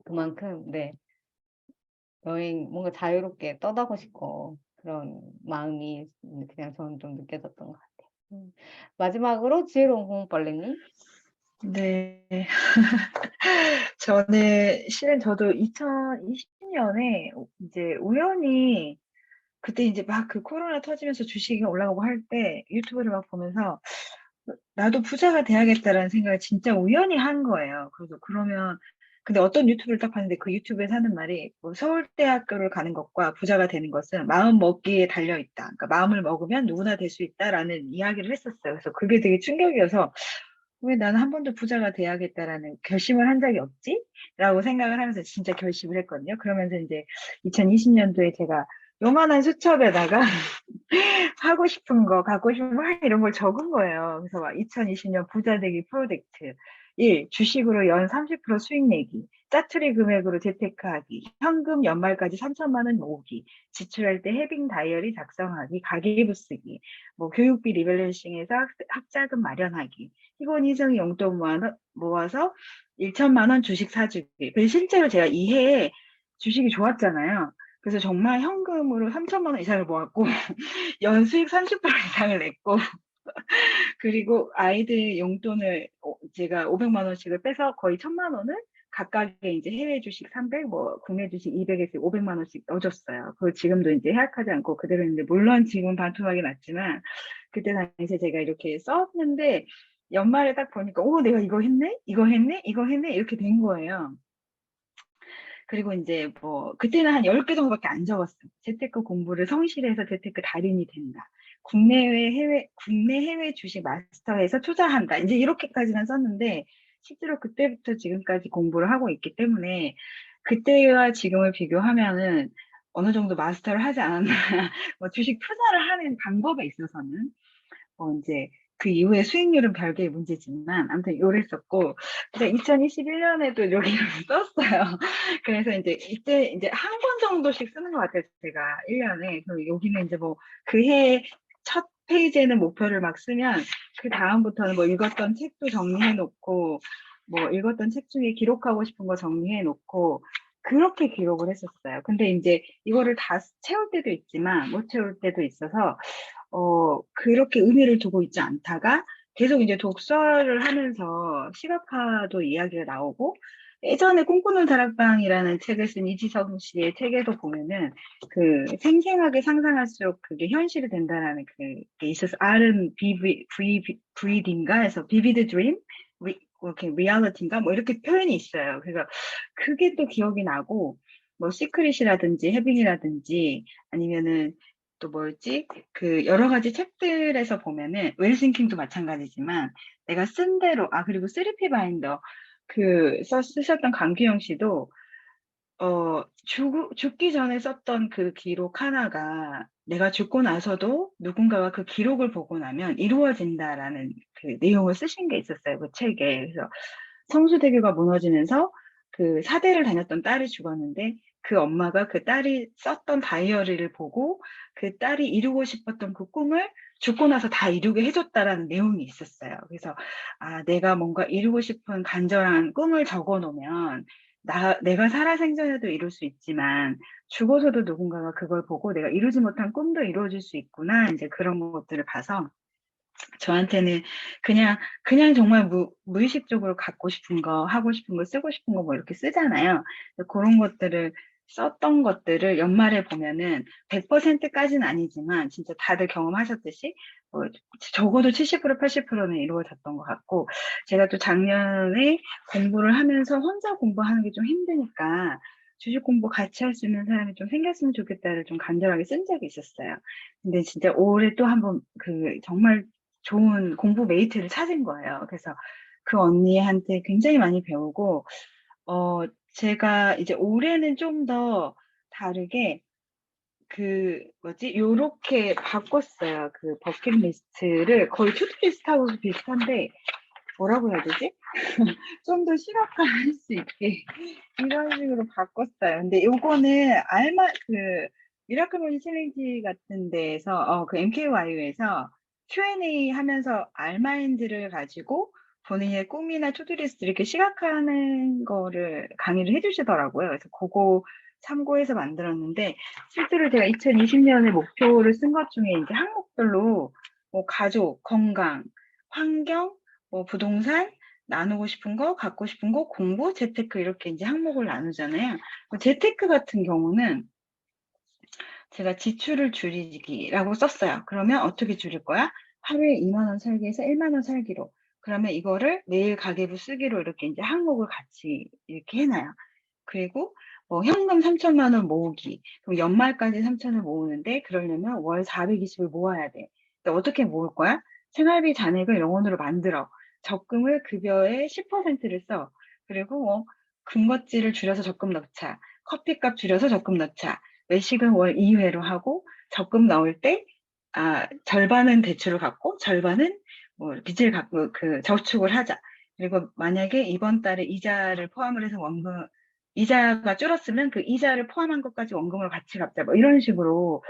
그만큼, 네. 여행, 뭔가 자유롭게 떠나고 싶고, 그런 마음이 그냥 저는 좀 느껴졌던 것 같아요. 마지막으로 지혜로운 공부벌레님. 네. 저는 실은 저도 2020년에 이제 우연히 그때 이제 막 그 코로나 터지면서 주식이 올라가고 할 때 유튜브를 막 보면서 나도 부자가 돼야겠다라는 생각을 진짜 우연히 한 거예요. 그래서 그러면 근데 어떤 유튜브를 딱 봤는데 그 유튜브에서 하는 말이 뭐 서울대학교를 가는 것과 부자가 되는 것은 마음 먹기에 달려 있다. 그러니까 마음을 먹으면 누구나 될 수 있다라는 이야기를 했었어요. 그래서 그게 되게 충격이어서 왜 나는 한 번도 부자가 돼야겠다라는 결심을 한 적이 없지? 라고 생각을 하면서 진짜 결심을 했거든요. 그러면서 이제 2020년도에 제가 요만한 수첩에다가 하고 싶은 거, 갖고 싶은 거, 이런 걸 적은 거예요. 그래서 막 2020년 부자 되기 프로젝트. 1. 주식으로 연 30% 수익 내기. 짜투리 금액으로 재테크하기. 현금 연말까지 3천만 원 모으기. 지출할 때 해빙 다이어리 작성하기. 가계부 쓰기. 뭐 교육비 리밸런싱해서 학자금 마련하기. 희고 희생 용돈 모아서 1천만 원 주식 사주기. 그래서 실제로 제가 이 해에 주식이 좋았잖아요. 그래서 정말 현금으로 3천만 원 이상을 모았고 연수익 30% 이상을 냈고 그리고 아이들 용돈을 제가 500만 원씩을 빼서 거의 1,000만 원을 각각의 이제 해외 주식 300, 뭐 국내 주식 200에서 500만 원씩 넣어줬어요. 그거 지금도 이제 해약하지 않고 그대로 있는데 물론 지금 반토막이 났지만 그때 당시에 제가 이렇게 썼는데 연말에 딱 보니까 오 내가 이거 했네, 이거 했네, 이거 했네 이렇게 된 거예요. 그리고 이제 뭐 그때는 한 10개 정도밖에 안 적었어요. 재테크 공부를 성실해서 재테크 달인이 된다. 국내 해외 주식 마스터에서 투자한다. 이제 이렇게까지만 썼는데 실제로 그때부터 지금까지 공부를 하고 있기 때문에 그때와 지금을 비교하면은 어느 정도 마스터를 하지 않았나. 뭐 주식 투자를 하는 방법에 있어서는 이제 그 이후에 수익률은 별개의 문제지만 아무튼 요랬었고 2021년에도 여기를 썼어요. 그래서 이제 이때 이제 한 권 정도씩 쓰는 것 같아요. 제가 1년에. 그리고 여기는 이제 뭐 그 해 첫 페이지에는 목표를 막 쓰면 그 다음부터는 뭐 읽었던 책도 정리해 놓고 뭐 읽었던 책 중에 기록하고 싶은 거 정리해 놓고 그렇게 기록을 했었어요. 근데 이제 이거를 다 채울 때도 있지만 못 채울 때도 있어서 그렇게 의미를 두고 있지 않다가 계속 이제 독서를 하면서 시각화도 이야기가 나오고 예전에 꿈꾸는 다락방이라는 책을 쓴 이지성 씨의 책에도 보면은 그 생생하게 상상할수록 그게 현실이 된다라는 그게 있어서 R은 VVD인가 해서 Vivid Dream, 이렇게 리얼리티인가 뭐 이렇게 표현이 있어요. 그래서 그게 또 기억이 나고 뭐 시크릿이라든지 해빙이라든지 아니면은 또 뭐였지? 그 여러 가지 책들에서 보면은 웰싱킹도 마찬가지지만 내가 쓴 대로 그리고 3P 바인더 쓰셨던 강규영 씨도 죽기 전에 썼던 그 기록 하나가 내가 죽고 나서도 누군가가 그 기록을 보고 나면 이루어진다라는 그 내용을 쓰신 게 있었어요. 그 책에. 그래서 성수대교가 무너지면서 그 사대를 다녔던 딸이 죽었는데 그 엄마가 그 딸이 썼던 다이어리를 보고 그 딸이 이루고 싶었던 그 꿈을 죽고 나서 다 이루게 해줬다라는 내용이 있었어요. 그래서 내가 뭔가 이루고 싶은 간절한 꿈을 적어 놓으면 내가 살아생전에도 이룰 수 있지만 죽어서도 누군가가 그걸 보고 내가 이루지 못한 꿈도 이루어질 수 있구나. 이제 그런 것들을 봐서 저한테는 그냥 정말 무의식적으로 갖고 싶은 거, 하고 싶은 거, 쓰고 싶은 거 뭐 이렇게 쓰잖아요. 그런 것들을 썼던 것들을 연말에 보면은 100%까지는 아니지만 진짜 다들 경험하셨듯이 적어도 70% 80%는 이루어졌던 것 같고 제가 또 작년에 공부를 하면서 혼자 공부하는 게 좀 힘드니까 주식 공부 같이 할 수 있는 사람이 좀 생겼으면 좋겠다를 좀 간절하게 쓴 적이 있었어요. 근데 진짜 올해 또 한번 정말 좋은 공부 메이트를 찾은 거예요. 그래서 그 언니한테 굉장히 많이 배우고, 제가 이제 올해는 좀 더 다르게 요렇게 바꿨어요. 그 버킷리스트를 거의 투두리스트하고 비슷한데, 뭐라고 해야 되지? 좀 더 시각화할 수 있게 이런 식으로 바꿨어요. 근데 요거는 미라클 모닝 챌린지 같은 데에서 그 MKYU에서 Q&A 하면서 알마인드를 가지고 본인의 꿈이나 투두리스트 이렇게 시각화하는 거를 강의를 해주시더라고요. 그래서 그거 참고해서 만들었는데 실제로 제가 2020년에 목표를 쓴 것 중에 이제 항목별로 뭐 가족, 건강, 환경, 뭐 부동산, 나누고 싶은 거, 갖고 싶은 거, 공부, 재테크 이렇게 이제 항목을 나누잖아요. 재테크 같은 경우는 제가 지출을 줄이기라고 썼어요. 그러면 어떻게 줄일 거야? 하루에 2만 원 살기에서 1만 원 살기로. 그러면 이거를 매일 가계부 쓰기로 이렇게 이제 항목을 같이 이렇게 해놔요. 그리고 뭐 현금 3천만 원 모으기. 그럼 연말까지 3천을 모으는데 그러려면 월 420을 모아야 돼. 근데 어떻게 모을 거야? 생활비 잔액을 영원으로 만들어. 적금을 급여의 10%를 써. 그리고 뭐 군것질을 줄여서 적금 넣자. 커피값 줄여서 적금 넣자. 외식은 월 2회로 하고 적금 넣을 때 절반은 대출을 갚고 절반은 뭐 빚을 갚고 그 저축을 하자. 그리고 만약에 이번 달에 이자를 포함을 해서 이자가 줄었으면 그 이자를 포함한 것까지 원금으로 같이 갚자. 뭐 이런 식으로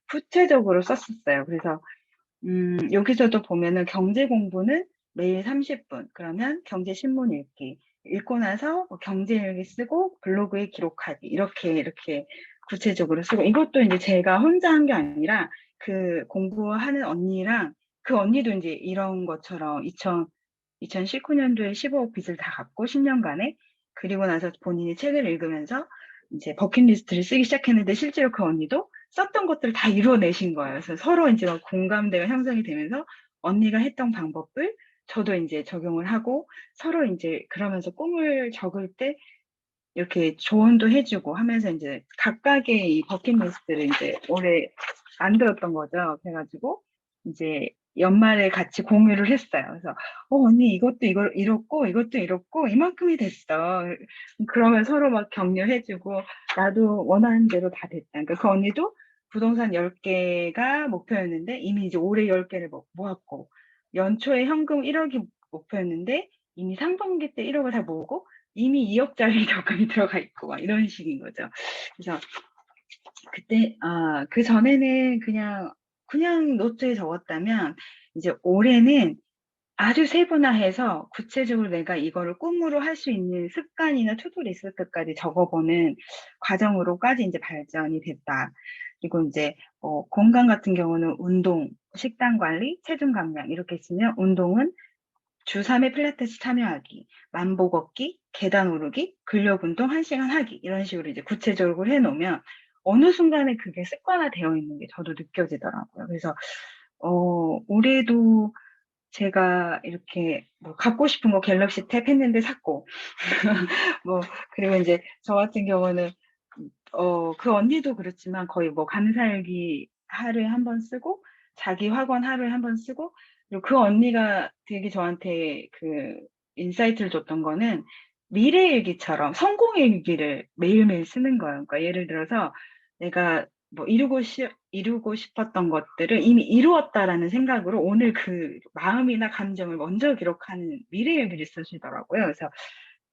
구체적으로 썼었어요. 그래서 여기서도 보면은 경제 공부는 매일 30분. 그러면 경제신문 읽기. 읽고 나서 뭐 경제일기 쓰고 블로그에 기록하기. 이렇게 구체적으로 쓰고. 이것도 이제 제가 혼자 한 게 아니라 그 공부하는 언니랑 그 언니도 이제 이런 것처럼 2019년도에 15억 빚을 다 갚고 10년간에 그리고 나서 본인이 책을 읽으면서 이제 버킷리스트를 쓰기 시작했는데 실제로 그 언니도 썼던 것들을 다 이루어내신 거예요. 그래서 서로 이제 막 공감대가 형성이 되면서 언니가 했던 방법을 저도 이제 적용을 하고 서로 이제 그러면서 꿈을 적을 때 이렇게 조언도 해주고 하면서 이제 각각의 이 버킷리스트를 이제 올해 만들었던 거죠. 그래가지고 이제 연말에 같이 공유를 했어요. 그래서 언니 이것도 이렇고 이것도 이렇고 이만큼이 됐어. 그러면 서로 막 격려해주고 나도 원하는 대로 다 됐다. 그러니까 그 언니도 부동산 10개가 목표였는데 이미 이제 올해 10개를 모았고 연초에 현금 1억이 목표였는데 이미 상반기 때 1억을 다 모으고 이미 2억짜리 적금이 들어가 있고 막 이런 식인 거죠. 그래서 그때 그 전에는 그냥 노트에 적었다면 이제 올해는 아주 세분화해서 구체적으로 내가 이거를 꿈으로 할 수 있는 습관이나 투두 리스트까지 적어보는 과정으로까지 이제 발전이 됐다. 그리고 이제 건강 같은 경우는 운동, 식단 관리, 체중 감량 이렇게 있으면 운동은 주 3회 필라테스 참여하기, 만보 걷기, 계단 오르기, 근력 운동 1시간 하기 이런 식으로 이제 구체적으로 해놓으면 어느 순간에 그게 습관화되어 있는 게 저도 느껴지더라고요. 그래서 올해도 제가 이렇게 뭐 갖고 싶은 거 갤럭시 탭 했는데 샀고 뭐 그리고 이제 저 같은 경우는 그 언니도 그렇지만 거의 뭐 감사일기 하루에 한 번 쓰고 자기 학원 하루에 한 번 쓰고 그리고 그 언니가 되게 저한테 그 인사이트를 줬던 거는 미래일기처럼 성공일기를 매일매일 쓰는 거예요. 그러니까 예를 들어서 내가 뭐 이루고 싶었던 것들을 이미 이루었다라는 생각으로 오늘 그 마음이나 감정을 먼저 기록하는 미래일기를 쓰시더라고요. 그래서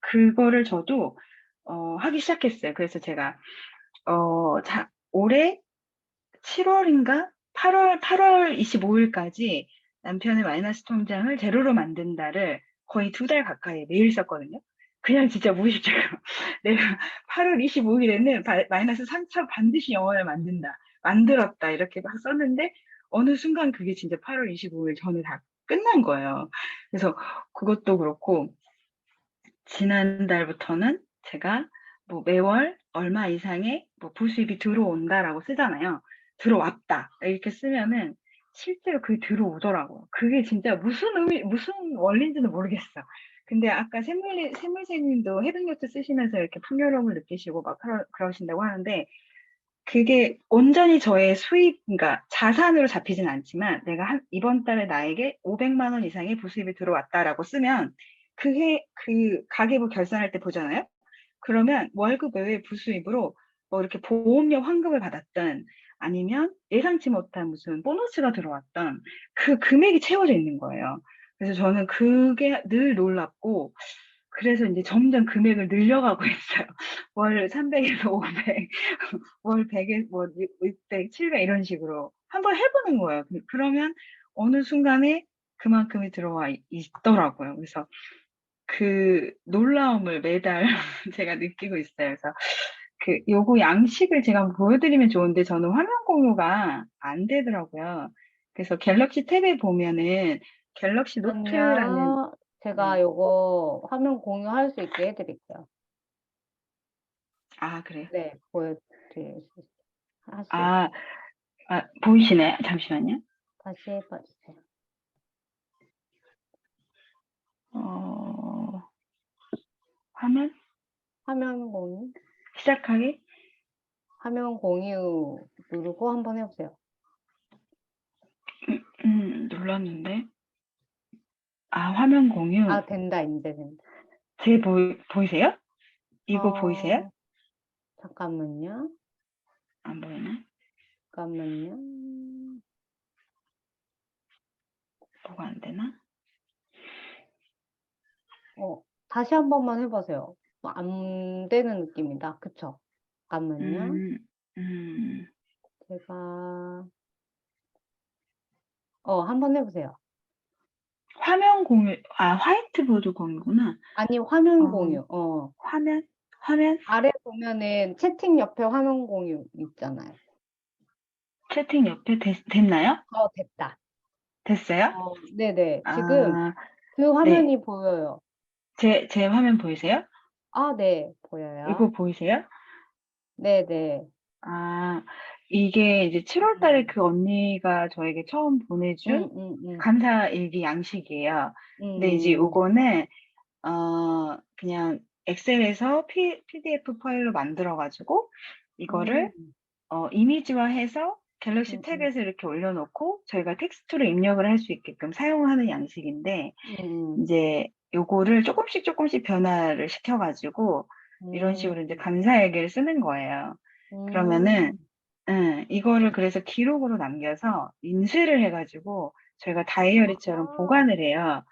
그거를 저도 하기 시작했어요. 그래서 제가 올해 7월인가 8월 25일까지 남편의 마이너스 통장을 제로로 만든다를 거의 2달 가까이 매일 썼거든요. 그냥 진짜 무의식적으로 내가 8월 25일에는 마이너스 3차 반드시 영원을 만들었다 이렇게 막 썼는데 어느 순간 그게 진짜 8월 25일 전에 다 끝난 거예요. 그래서 그것도 그렇고 지난달부터는 제가 뭐 매월 얼마 이상의 뭐 부수입이 들어온다라고 쓰잖아요. 들어왔다. 이렇게 쓰면은 실제로 그게 들어오더라고요. 그게 진짜 무슨 원리인지는 모르겠어. 근데 아까 샘물새님도 해병노트 쓰시면서 이렇게 풍요로움을 느끼시고 막 그러신다고 하는데 그게 온전히 저의 그러니까 자산으로 잡히진 않지만 내가 이번 달에 나에게 500만 원 이상의 부수입이 들어왔다라고 쓰면 그 가계부 결산할 때 보잖아요. 그러면 월급 외의 부수입으로 뭐 이렇게 보험료 환급을 받았던 아니면 예상치 못한 무슨 보너스가 들어왔던 그 금액이 채워져 있는 거예요. 그래서 저는 그게 늘 놀랍고 그래서 이제 점점 금액을 늘려가고 있어요. 월 300에서 500, 월 100에 뭐 600, 700 이런 식으로 한번 해보는 거예요. 그러면 어느 순간에 그만큼이 들어와 있더라고요. 그래서 그 놀라움을 매달 제가 느끼고 있어요. 그래서 요거 양식을 제가 한번 보여드리면 좋은데 저는 화면 공유가 안 되더라고요. 그래서 갤럭시 탭에 보면은 갤럭시 노트라는 잠깐만요. 제가 요거 화면 공유할 수 있게 해드릴게요. 그래요? 네, 보여드릴 수 있어요. 할 수 있어요. 보이시나요? 잠시만요. 다시 해봐주세요. 화면 공유, 시작하기? 화면 공유 누르고 한번 해보세요. 눌렀는데. 화면 공유. 아, 된다, 이제 된다. 제 보이세요? 이거 보이세요? 잠깐만요. 안 보이나? 잠깐만요. 뭐가 안 되나? 다시 한 번만 해보세요. 안 되는 느낌이다. 그쵸? 잠깐만요. 제가, 한번 해보세요. 화면 공유, 화이트보드 공유구나. 아니, 화면 어. 공유. 화면? 아래 보면은 채팅 옆에 화면 공유 있잖아요. 채팅 옆에 됐나요? 됐다. 됐어요? 네네. 지금 아, 그 화면이 보여요. 제 화면 보이세요? 네, 보여요. 이거 보이세요? 네네. 이게 이제 7월 달에 그 언니가 저에게 처음 보내준 감사 일기 양식이에요. 근데 이제 요거는, 그냥 엑셀에서 PDF 파일로 만들어가지고, 이거를, 이미지화해서 갤럭시 탭에서 이렇게 올려놓고, 저희가 텍스트로 입력을 할 수 있게끔 사용하는 양식인데, 이제 요거를 조금씩 변화를 시켜가지고, 이런 식으로 이제 감사 일기를 쓰는 거예요. 그러면은, 이거를 그래서 기록으로 남겨서 인쇄를 해가지고 저희가 다이어리처럼 보관을 해요.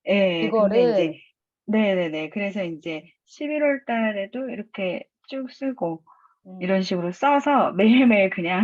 예, 근데 이제, 이거를, 네네네. 그래서 이제 11월 달에도 이렇게 쭉 쓰고, 이런 식으로 써서 매일매일 그냥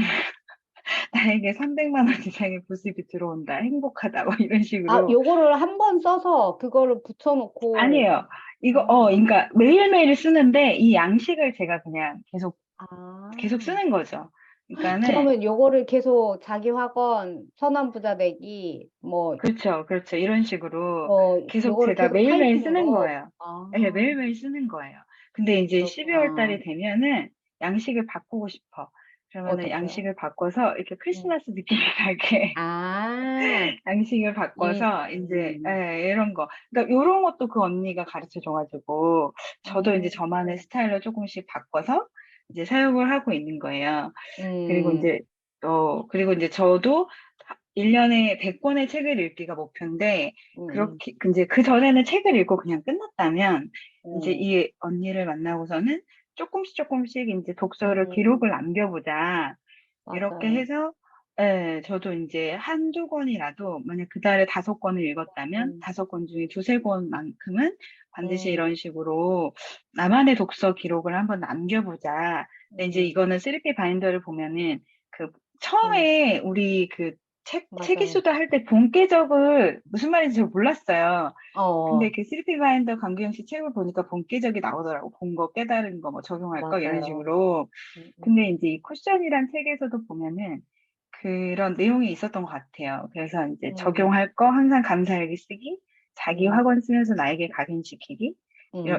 나에게 300만 원 이상의 부습이 들어온다. 행복하다. 뭐 이런 식으로. 요거를 한 번 써서 그거를 붙여놓고. 아니에요. 이거, 그러니까 매일매일 쓰는데 이 양식을 제가 그냥 계속 쓰는 거죠. 그러니까는, 그러면 요거를 계속 자기 학원 천안부자 되기 뭐 그렇죠. 이런 식으로 계속 요거를 제가 계속 매일매일 쓰는 타이핑으로. 거예요. 네, 매일매일 쓰는 거예요. 근데 이제 12월 달이 되면은 양식을 바꾸고 싶어. 그러면은 어떡해요? 양식을 바꿔서 이렇게 크리스마스 느낌이 나게 양식을 바꿔서 이제 이런 거. 그러니까 이런 것도 그 언니가 가르쳐 줘가지고 저도 이제 저만의 스타일로 조금씩 바꿔서 이제 사용을 하고 있는 거예요. 그리고 이제 저도 1년에 100권의 책을 읽기가 목표인데, 그렇게, 이제 그 전에는 책을 읽고 그냥 끝났다면, 이제 이 언니를 만나고서는 조금씩 이제 독서를 기록을 남겨보자. 이렇게 맞아요. 해서, 저도 이제 한두 권이라도, 만약 그 달에 5권을 읽었다면, 5권 중에 2~3권만큼은 반드시 이런 식으로 나만의 독서 기록을 한번 남겨보자. 근데 이제 이거는 3P 바인더를 보면은, 처음에 우리 책이 맞아요. 수다 할 때 본계적을 무슨 말인지 잘 몰랐어요. 근데 그 3P 바인더 강규영 씨 책을 보니까 본계적이 나오더라고. 본 거, 깨달은 거, 뭐 적용할 거, 이런 맞아요. 식으로. 근데 이제 이 쿠션이란 책에서도 보면은 그런 내용이 있었던 것 같아요. 그래서 이제 적용할 거 항상 감사일기 쓰기, 자기 학원 쓰면서 나에게 각인시키기,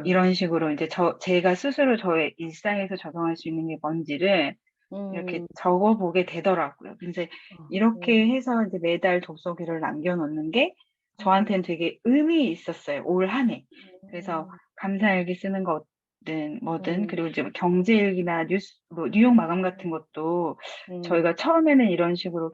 이런 식으로 이제 제가 스스로 저의 일상에서 적용할 수 있는 게 뭔지를 이렇게 적어보게 되더라고요. 근데 이렇게 해서 이제 매달 독서기를 남겨놓는 게 저한테는 되게 의미 있었어요. 올 한 해. 그래서 감사일기 쓰는 거든 뭐든, 그리고 이제 뭐 경제일기나 뉴욕 마감 같은 것도 저희가 처음에는 이런 식으로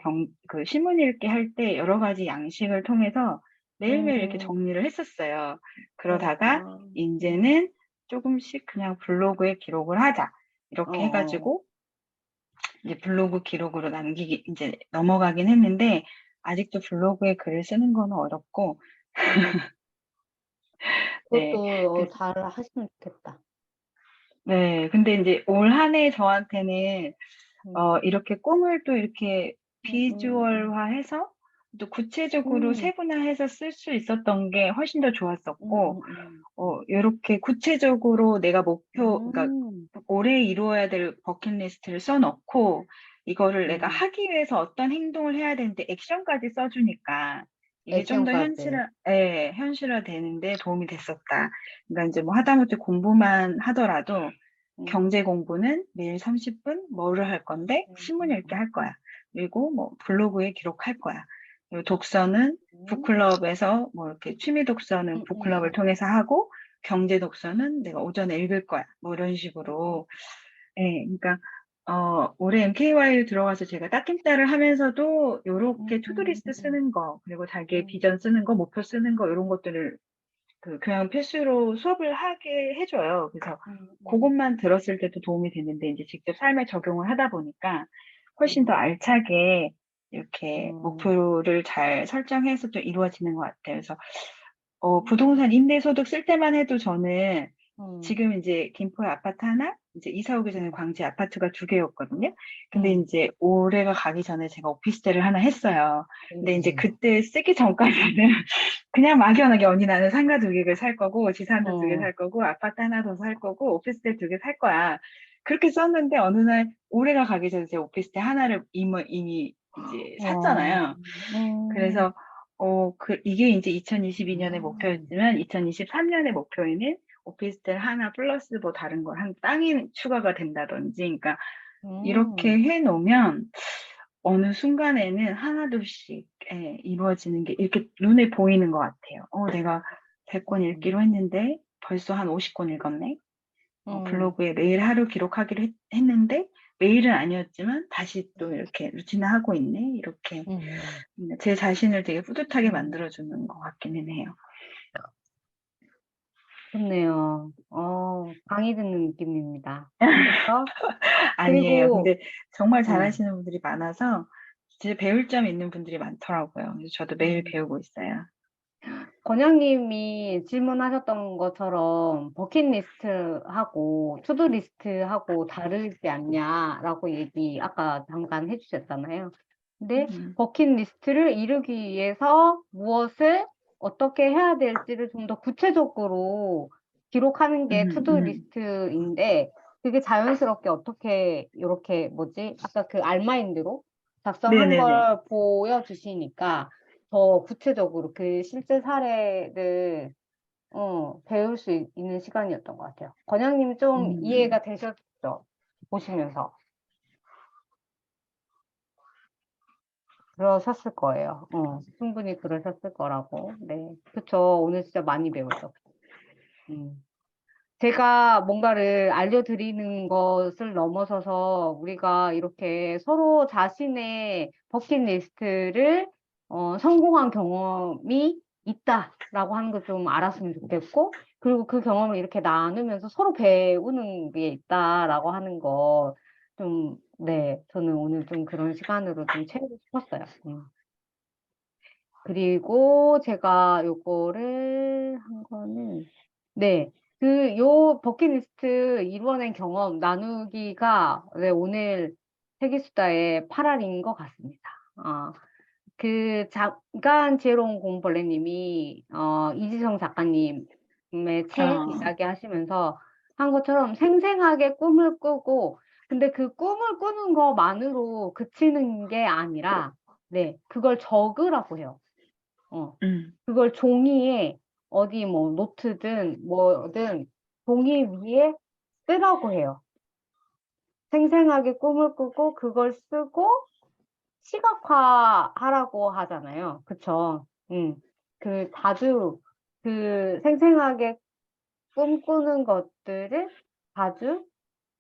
그 신문 읽기 할 때 여러 가지 양식을 통해서 매일매일 이렇게 정리를 했었어요. 그러다가 이제는 조금씩 그냥 블로그에 기록을 하자. 이렇게 해가지고 이제 블로그 기록으로 이제 넘어가긴 했는데, 아직도 블로그에 글을 쓰는 거는 어렵고, 네. 그것도 잘 하시면 좋겠다. 네. 근데 이제 올 한 해 저한테는, 이렇게 꿈을 또 이렇게 비주얼화해서, 또 구체적으로 세분화해서 쓸 수 있었던 게 훨씬 더 좋았었고, 요렇게 구체적으로 내가 그러니까 올해 이루어야 될 버킷리스트를 써놓고, 이거를 내가 하기 위해서 어떤 행동을 해야 되는데 액션까지 써주니까, 이게 좀 더 액션까지. 현실화되는데 도움이 됐었다. 그러니까 이제 뭐 하다못해 공부만 하더라도, 경제 공부는 매일 30분 뭐를 할 건데, 신문 읽기 할 거야. 그리고 뭐 블로그에 기록할 거야. 그리고 독서는 북클럽에서 뭐 이렇게 취미 독서는 북클럽을 통해서 하고, 경제 독서는 내가 오전에 읽을 거야. 뭐 이런 식으로. 그러니까, 올해 MKY를 들어가서 제가 따킴따를 하면서도 요렇게 투두리스트 쓰는 거, 그리고 자기의 비전 쓰는 거, 목표 쓰는 거, 이런 것들을 그 교양 필수로 수업을 하게 해줘요. 그래서 그것만 들었을 때도 도움이 됐는데, 이제 직접 삶에 적용을 하다 보니까 훨씬 더 알차게 이렇게 목표를 잘 설정해서 좀 이루어지는 것 같아요. 그래서 부동산 임대소득 쓸 때만 해도 저는 지금 이제 김포에 아파트 하나, 이제 이사 오기 전에 광주에 아파트가 2개였거든요. 근데 이제 올해가 가기 전에 제가 오피스텔을 하나 했어요. 근데 이제 그때 쓰기 전까지는 그냥 막연하게 언니 나는 상가 2개를 살 거고, 지산도 2개 살 거고, 아파트 하나 더 살 거고, 오피스텔 2개 살 거야. 그렇게 썼는데 어느 날 올해가 가기 전에 제가 오피스텔 하나를 이미 이제 샀잖아요. 그래서 이게 이제 2022년의 목표였지만 2023년의 목표에는 오피스텔 하나 플러스 뭐 다른 거 한 땅이 추가가 된다든지, 그러니까 이렇게 해놓으면 어느 순간에는 하나둘씩 이루어지는 게 이렇게 눈에 보이는 것 같아요. 내가 100권 읽기로 했는데 벌써 한 50권 읽었네. 블로그에 매일 하루 기록하기로 했는데 매일은 아니었지만 다시 또 이렇게 루틴화하고 있네. 이렇게 제 자신을 되게 뿌듯하게 만들어주는 것 같기는 해요. 좋네요. 강의 듣는 느낌입니다. 그렇죠? 아니에요. 그리고 근데 정말 잘하시는 분들이 많아서 진짜 배울 점 있는 분들이 많더라고요. 그래서 저도 매일 배우고 있어요. 권영님이 질문하셨던 것처럼 버킷리스트하고 투두리스트하고 다르지 않냐라고 얘기 아까 잠깐 해주셨잖아요. 근데 버킷리스트를 이루기 위해서 무엇을 어떻게 해야 될지를 좀 더 구체적으로 기록하는 게 투두리스트인데, 그게 자연스럽게 어떻게 이렇게 뭐지? 아까 그 알마인드로 작성한 네네네. 걸 보여주시니까 더 구체적으로 그 실제 사례를 배울 수 있는 시간이었던 것 같아요. 권영님 좀 이해가 되셨죠? 보시면서. 그러셨을 거예요. 충분히 그러셨을 거라고. 네. 그쵸. 오늘 진짜 많이 배웠죠. 제가 뭔가를 알려드리는 것을 넘어서서 우리가 이렇게 서로 자신의 버킷리스트를 성공한 경험이 있다라고 하는 걸 좀 알았으면 좋겠고, 그리고 그 경험을 이렇게 나누면서 서로 배우는 게 있다라고 하는 거 좀, 네, 저는 오늘 좀 그런 시간으로 좀 채우고 싶었어요. 그리고 제가 요거를 한 거는, 네, 요 버킷리스트 이루어낸 경험 나누기가 네, 오늘 세계수다의 8알인 것 같습니다. 그 잠깐 지혜로운 공벌레님이 이지성 작가님의 책 이야기하시면서 한 것처럼 생생하게 꿈을 꾸고, 근데 그 꿈을 꾸는 것만으로 그치는 게 아니라, 네, 그걸 적으라고 해요. 그걸 종이에 어디 뭐 노트든 뭐든 종이 위에 쓰라고 해요. 생생하게 꿈을 꾸고 그걸 쓰고 시각화하라고 하잖아요. 그쵸? 그 자주 그 생생하게 꿈꾸는 것들을 자주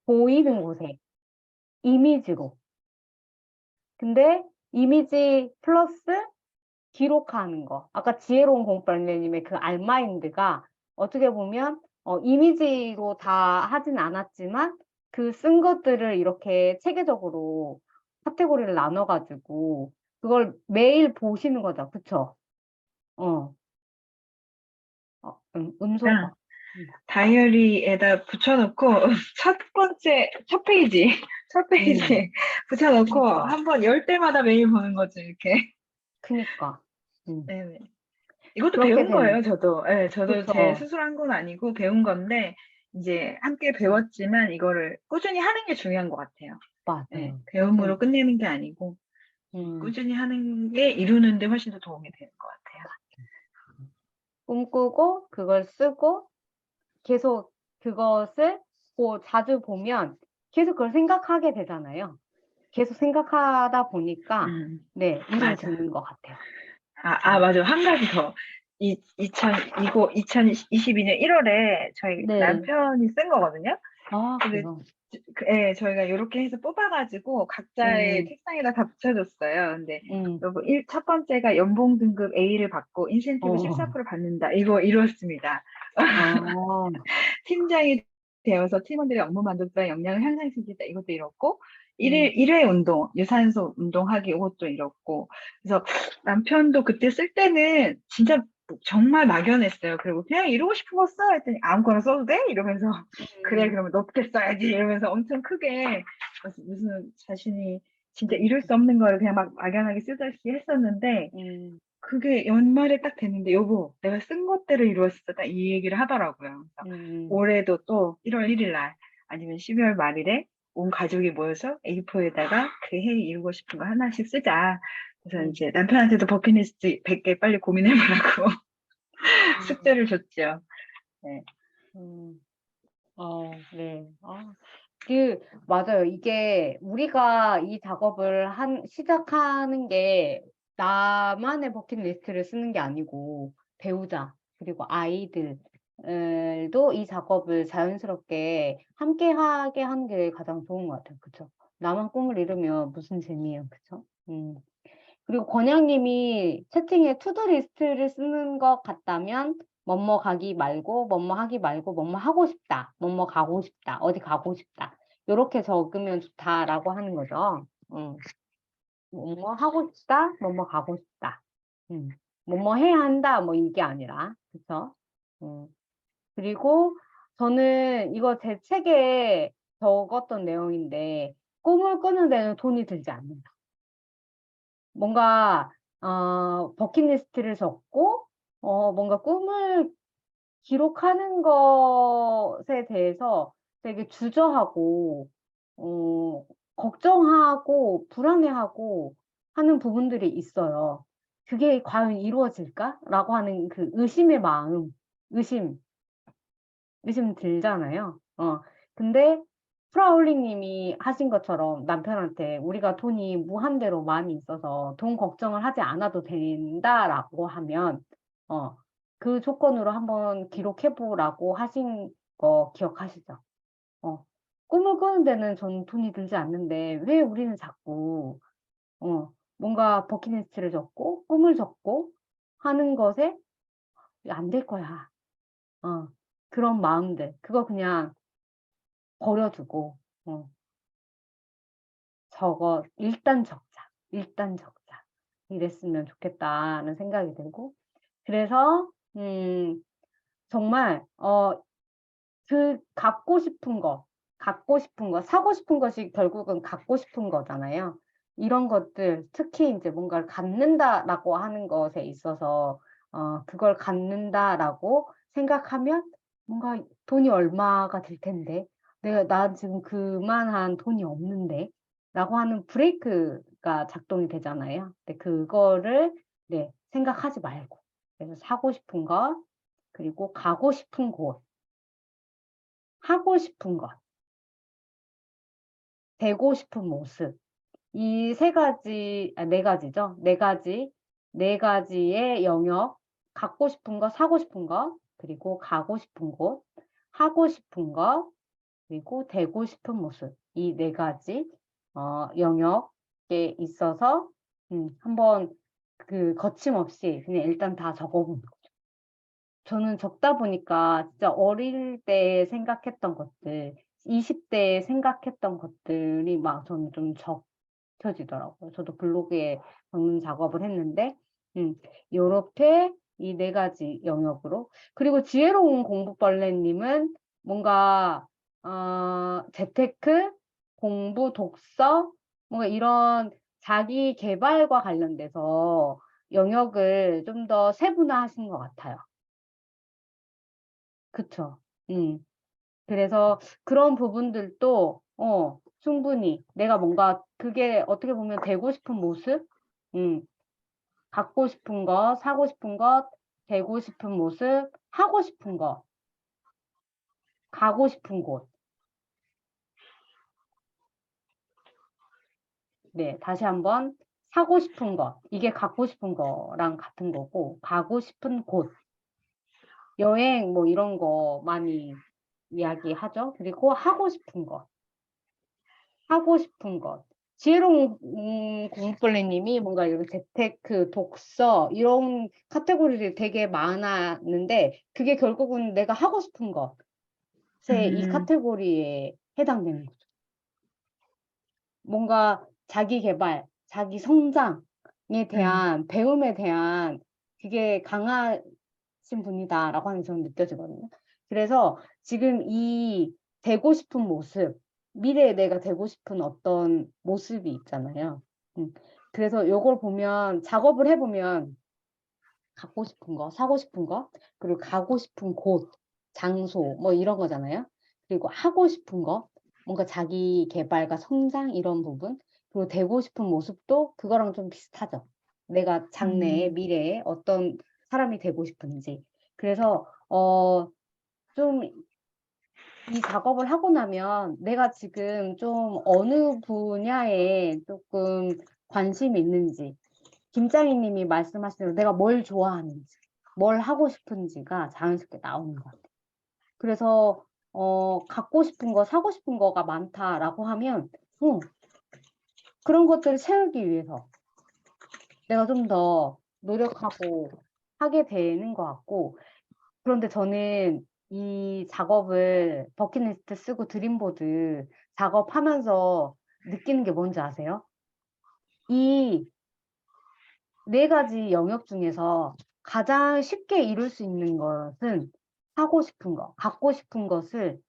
보이는 곳에 이미지로. 근데 이미지 플러스 기록하는 거. 아까 지혜로운 공부발레님의 그 알마인드가 어떻게 보면 이미지로 다 하진 않았지만 그 쓴 것들을 이렇게 체계적으로 카테고리를 나눠가지고 그걸 매일 보시는 거죠. 그쵸? 음소거. 다이어리에다 붙여놓고 첫 페이지에 붙여놓고 그러니까. 한번 열 때마다 매일 보는 거죠, 이렇게. 그니까. 네네. 이것도 그렇게 배운 되는 거예요, 저도. 네, 저도 제 그쵸. 스스로 한 건 아니고 배운 건데, 이제 함께 배웠지만 이거를 꾸준히 하는 게 중요한 것 같아요. 네, 맞아요. 배움으로 끝내는 게 아니고, 꾸준히 하는 게 이루는데 훨씬 더 도움이 되는 것 같아요. 꿈꾸고 그걸 쓰고 계속 그것을 자주 보면 계속 그걸 생각하게 되잖아요. 계속 생각하다 보니까 네, 맞아. 이루어지는 것 같아요. 맞아. 한 가지 더. 2022년 1월에 저희 네. 남편이 쓴 거거든요. 아, 근데 그래요? 예, 저희가 이렇게 해서 뽑아가지고 각자의 음, 책상에다 다 붙여줬어요. 근데 음, 첫 번째가 연봉 등급 A를 받고 인센티브 어, 14% 받는다. 이거 이렇습니다. 아, 팀장이 되어서 팀원들의 업무 만족도와 역량을 향상시키다. 이것도 이렇고, 음, 일회 운동, 유산소 운동하기. 이것도 이렇고. 그래서 남편도 그때 쓸 때는 진짜 정말 막연했어요. 그리고 그냥 이러고 싶은 거 써. 했더니 아무거나 써도 돼? 이러면서, 그래, 음, 그러면 높게 써야지. 이러면서 엄청 크게 무슨 자신이 진짜 이룰 수 없는 거를 그냥 막 막연하게 쓰다시피 했었는데, 음, 그게 연말에 딱 됐는데, 여보, 내가 쓴 것대로 이루었어. 딱 이 얘기를 하더라고요. 그래서 음, 올해도 또 1월 1일 날 아니면 12월 말일에 온 가족이 모여서 A4에다가 그 해 이루고 싶은 거 하나씩 쓰자. 그래서 음, 이제 남편한테도 버킷리스트 100개 빨리 고민해보라고 음, 숙제를 줬죠. 네. 음. 네. 맞아요. 이게 우리가 이 작업을 시작하는 게 나만의 버킷리스트를 쓰는 게 아니고 배우자, 그리고 아이들도 이 작업을 자연스럽게 함께 하게 하는 게 가장 좋은 것 같아요. 그쵸? 나만 꿈을 이루면 무슨 재미예요. 그쵸? 그리고 권양님이 채팅에 투두 리스트를 쓰는 것 같다면 뭐뭐 가기 말고 뭐뭐 하기 말고 뭐뭐 하고 싶다, 뭐뭐 가고 싶다, 어디 가고 싶다 이렇게 적으면 좋다라고 하는 거죠. 뭐뭐 하고 싶다, 뭐뭐 가고 싶다, 뭐뭐 해야 한다 뭐 이게 아니라 그렇죠? 그리고 저는 이거 제 책에 적었던 내용인데 꿈을 꾸는 데는 돈이 들지 않는다. 뭔가 버킷리스트를 적고 뭔가 꿈을 기록하는 것에 대해서 되게 주저하고 걱정하고 불안해하고 하는 부분들이 있어요. 그게 과연 이루어질까라고 하는 그 의심의 마음, 의심 들잖아요. 근데 프라울링 님이 하신 것처럼 남편한테 우리가 돈이 무한대로 많이 있어서 돈 걱정을 하지 않아도 된다라고 하면, 그 조건으로 한번 기록해 보라고 하신 거 기억하시죠? 꿈을 꾸는 데는 전 돈이 들지 않는데 왜 우리는 자꾸, 뭔가 버킷리스트를 적고 꿈을 적고 하는 것에 안 될 거야. 그런 마음들, 그거 그냥 버려두고, 일단 적자, 일단 적자. 이랬으면 좋겠다는 생각이 들고, 그래서, 정말, 갖고 싶은 거, 사고 싶은 것이 결국은 갖고 싶은 거잖아요. 이런 것들, 특히 이제 뭔가를 갖는다라고 하는 것에 있어서, 그걸 갖는다라고 생각하면 뭔가 돈이 얼마가 들 텐데, 나 지금 그만한 돈이 없는데, 라고 하는 브레이크가 작동이 되잖아요. 근데 그거를, 네, 생각하지 말고. 그래서 사고 싶은 것, 그리고 가고 싶은 곳, 하고 싶은 것, 되고 싶은 모습. 이 네 가지죠. 네 가지의 영역, 갖고 싶은 것, 사고 싶은 것, 그리고 가고 싶은 곳, 하고 싶은 것, 그리고 되고 싶은 모습. 이 네 가지, 영역에 있어서, 한번 거침없이 그냥 일단 다 적어보는 거죠. 저는 적다 보니까 진짜 어릴 때 생각했던 것들, 20대에 생각했던 것들이 막 저는 좀 적혀지더라고요. 저도 블로그에 적는 작업을 했는데, 요렇게 이 네 가지 영역으로. 그리고 지혜로운 공부벌레님은 뭔가, 재테크, 공부, 독서, 뭔가 이런 자기 개발과 관련돼서 영역을 좀 더 세분화하신 것 같아요. 그쵸. 음. 그래서 그런 부분들도 충분히 내가 뭔가 그게 어떻게 보면 되고 싶은 모습, 음, 갖고 싶은 것, 사고 싶은 것, 되고 싶은 모습, 하고 싶은 것, 가고 싶은 곳. 네, 다시 한번 사고 싶은 것, 이게 갖고 싶은 거랑 같은 거고, 가고 싶은 곳, 여행 뭐 이런 거 많이 이야기하죠. 그리고 하고 싶은 것. 하고 싶은 것. 지혜로운 공부벌레님이 뭔가 이런 재테크, 독서 이런 카테고리를 되게 많았는데 그게 결국은 내가 하고 싶은 것에 이 카테고리에 해당되는 거죠. 뭔가 자기 개발, 자기 성장에 대한 배움에 대한 그게 강하신 분이다라고 하는 저는 느껴지거든요. 그래서 지금 이 되고 싶은 모습, 미래에 내가 되고 싶은 어떤 모습이 있잖아요. 그래서 요걸 보면 작업을 해보면 갖고 싶은 거, 사고 싶은 거, 그리고 가고 싶은 곳, 장소 뭐 이런 거잖아요. 그리고 하고 싶은 거, 뭔가 자기 개발과 성장 이런 부분, 그리고 되고 싶은 모습도 그거랑 좀 비슷하죠. 내가 장래에 미래에 어떤 사람이 되고 싶은지. 그래서 좀 이 작업을 하고 나면 내가 지금 좀 어느 분야에 조금 관심이 있는지, 김장희 님이 말씀하신 대로 내가 뭘 좋아하는지, 뭘 하고 싶은지가 자연스럽게 나오는 것 같아요. 그래서 갖고 싶은 거, 사고 싶은 거가 많다라고 하면 그런 것들을 채우기 위해서 내가 좀 더 노력하고 하게 되는 것 같고, 그런데 저는 이 작업을 버킷리스트 쓰고 드림보드 작업하면서 느끼는 게 뭔지 아세요? 이 네 가지 영역 중에서 가장 쉽게 이룰 수 있는 것은 하고 싶은 거, 갖고 싶은 것을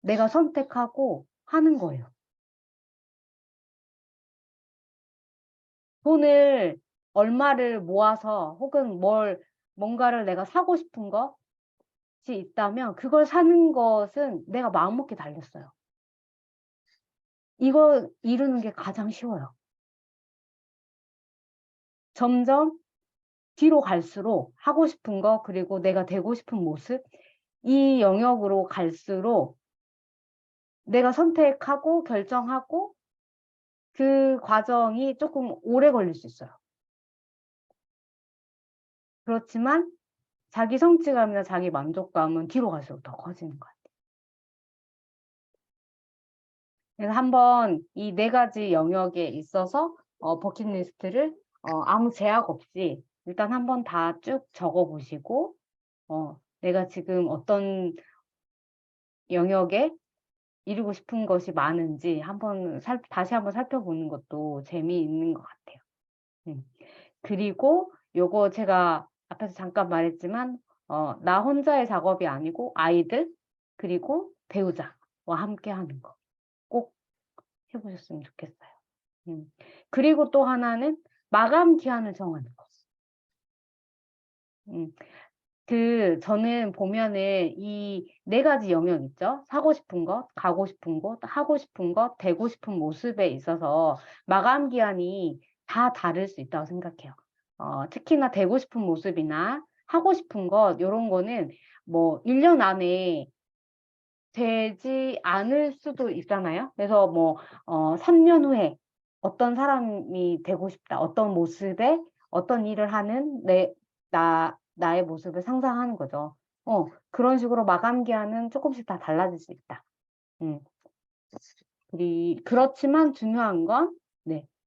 내가 선택하고 하는 거예요. 돈을 얼마를 모아서 혹은 뭔가를 내가 사고 싶은 것이 있다면 그걸 사는 것은 내가 마음먹기 달렸어요. 이거 이루는 게 가장 쉬워요. 점점 뒤로 갈수록 하고 싶은 거, 그리고 내가 되고 싶은 모습, 이 영역으로 갈수록 내가 선택하고 결정하고 그 과정이 조금 오래 걸릴 수 있어요. 그렇지만 자기 성취감이나 자기 만족감은 뒤로 갈수록 더 커지는 것 같아요. 그래서 한번 이 네 가지 영역에 있어서 버킷리스트를 아무 제약 없이 일단 한번 다 쭉 적어보시고 내가 지금 어떤 영역에 이루고 싶은 것이 많은지 다시 한번 살펴보는 것도 재미있는 것 같아요. 그리고 요거 제가 앞에서 잠깐 말했지만 나 혼자의 작업이 아니고 아이들 그리고 배우자와 함께 하는 거 꼭 해보셨으면 좋겠어요. 그리고 또 하나는 마감 기한을 정하는 거. 저는 보면은 이 네 가지 영역 있죠. 사고 싶은 것, 가고 싶은 곳, 하고 싶은 것, 되고 싶은 모습에 있어서 마감 기한이 다 다를 수 있다고 생각해요. 특히나 되고 싶은 모습이나 하고 싶은 것, 이런 거는 뭐 1년 안에 되지 않을 수도 있잖아요. 그래서 뭐 3년 후에 어떤 사람이 되고 싶다, 어떤 모습에 어떤 일을 하는 나의 모습을 상상하는 거죠. 그런 식으로 마감 기한은 조금씩 다 달라질 수 있다. 그렇지만 중요한 건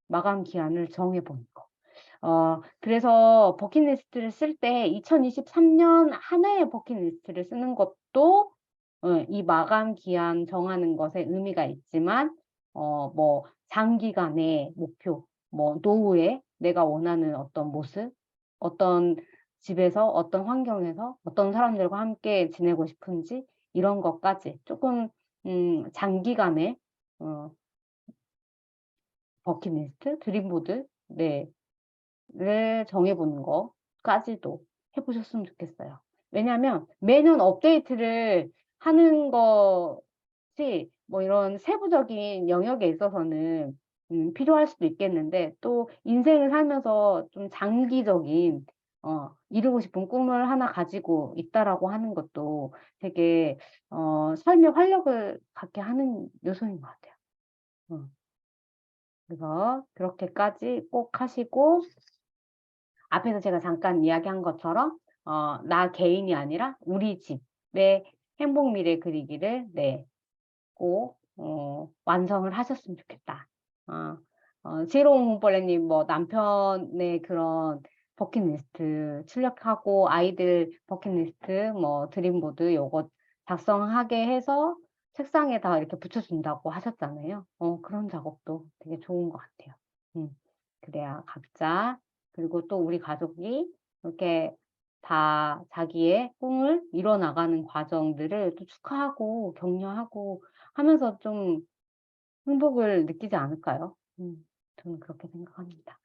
마감 기한을 정해보는 거. 그래서 버킷리스트를 쓸 때 2023년 한 해의 버킷리스트를 쓰는 것도 이 마감 기한 정하는 것에 의미가 있지만 뭐 장기간의 목표, 뭐 노후에 내가 원하는 어떤 모습, 어떤 집에서 어떤 환경에서 어떤 사람들과 함께 지내고 싶은지 이런 것까지 조금 장기간의 버킷리스트, 드림보드 를 정해보는 것까지도 해보셨으면 좋겠어요. 왜냐하면 매년 업데이트를 하는 것이 뭐 이런 세부적인 영역에 있어서는 필요할 수도 있겠는데 또 인생을 살면서 좀 장기적인 이루고 싶은 꿈을 하나 가지고 있다라고 하는 것도 되게 삶의 활력을 갖게 하는 요소인 것 같아요. 그래서 그렇게까지 꼭 하시고 앞에서 제가 잠깐 이야기한 것처럼 나 개인이 아니라 우리 집에 행복 미래 그리기를 네, 꼭 완성을 하셨으면 좋겠다. 지혜로운 공벌레님 뭐 남편의 그런 버킷리스트 출력하고 아이들 버킷리스트 뭐 드림보드 요거 작성하게 해서 책상에다 이렇게 붙여준다고 하셨잖아요. 그런 작업도 되게 좋은 것 같아요. 그래야 각자 그리고 또 우리 가족이 이렇게 다 자기의 꿈을 이뤄나가는 과정들을 또 축하하고 격려하고 하면서 좀 행복을 느끼지 않을까요? 저는 그렇게 생각합니다.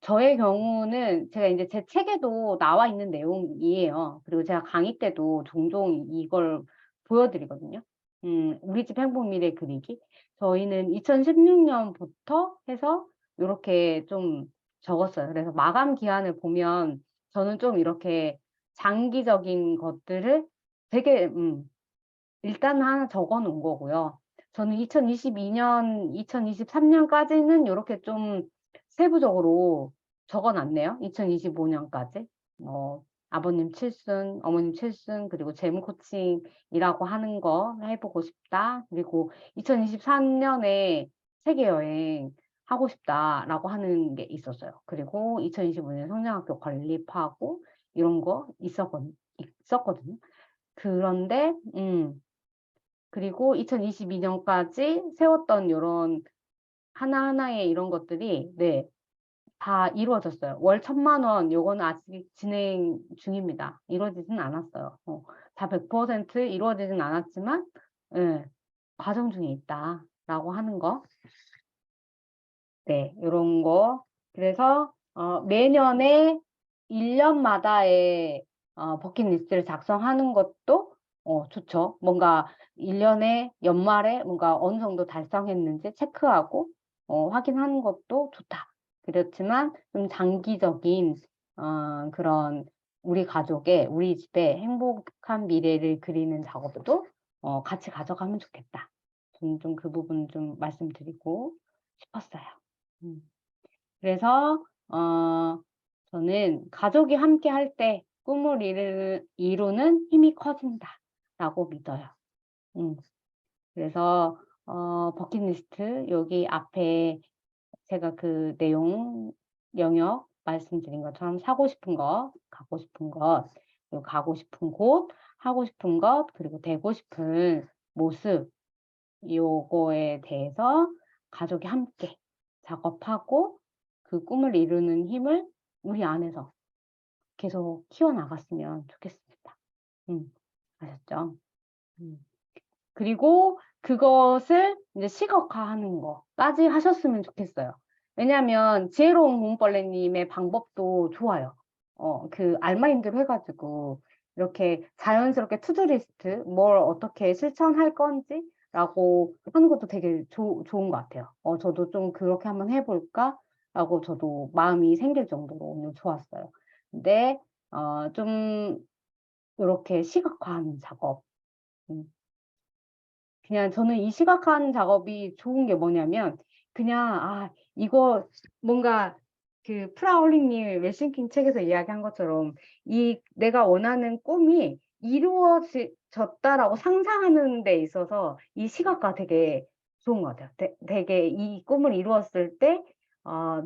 저의 경우는 제가 이제 제 책에도 나와 있는 내용이에요. 그리고 제가 강의 때도 종종 이걸 보여드리거든요. 우리 집 행복 미래 그리기. 저희는 2016년부터 해서 이렇게 좀 적었어요. 그래서 마감 기한을 보면 저는 좀 이렇게 장기적인 것들을 되게 일단 하나 적어 놓은 거고요. 저는 2022년, 2023년까지는 이렇게 좀 세부적으로 적어 놨네요. 2025년까지. 아버님 칠순, 어머님 칠순, 그리고 재무 코칭이라고 하는 거 해보고 싶다. 그리고 2023년에 세계 여행 하고 싶다라고 하는 게 있었어요. 그리고 2025년 성장학교 건립하고 이런 거 있었거든요. 그런데, 그리고 2022년까지 세웠던 요런 하나하나의 이런 것들이, 네, 다 이루어졌어요. 월 1,000만 원, 요거는 아직 진행 중입니다. 이루어지진 않았어요. 다 100% 이루어지진 않았지만, 예, 과정 중에 있다라고 하는 거. 네, 요런 거. 그래서, 매년에 1년마다의 버킷리스트를 작성하는 것도 좋죠. 뭔가 1년에 연말에 뭔가 어느 정도 달성했는지 체크하고 확인하는 것도 좋다. 그렇지만 좀 장기적인 그런 우리 가족의 우리 집의 행복한 미래를 그리는 작업도 같이 가져가면 좋겠다. 저는 좀 그 부분 좀 말씀드리고 싶었어요. 그래서 저는 가족이 함께 할 때 꿈을 이루는 힘이 커진다라고 믿어요. 그래서 버킷리스트 여기 앞에 제가 그 내용 영역 말씀드린 것처럼 사고 싶은 것, 가고 싶은 것, 그리고 가고 싶은 곳, 하고 싶은 것, 그리고 되고 싶은 모습 요거에 대해서 가족이 함께 작업하고 그 꿈을 이루는 힘을 우리 안에서 계속 키워나갔으면 좋겠습니다. 아셨죠? 그리고 그것을 이제 시각화하는 거까지 하셨으면 좋겠어요. 왜냐하면 지혜로운 공벌레님의 방법도 좋아요. 그 알마인드로 해가지고 이렇게 자연스럽게 투두리스트 뭘 어떻게 실천할 건지 라고 하는 것도 되게 좋은 것 같아요. 저도 좀 그렇게 한번 해볼까? 라고 저도 마음이 생길 정도로 오늘 좋았어요. 근데 좀 이렇게 시각화하는 작업. 그냥 저는 이 시각화하는 작업이 좋은 게 뭐냐면 그냥 이거 뭔가 그 프라울링님 웰싱킹 책에서 이야기한 것처럼 이 내가 원하는 꿈이 이루어졌다라고 상상하는 데 있어서 이 시각화 되게 좋은 것 같아요. 되게 이 꿈을 이루었을 때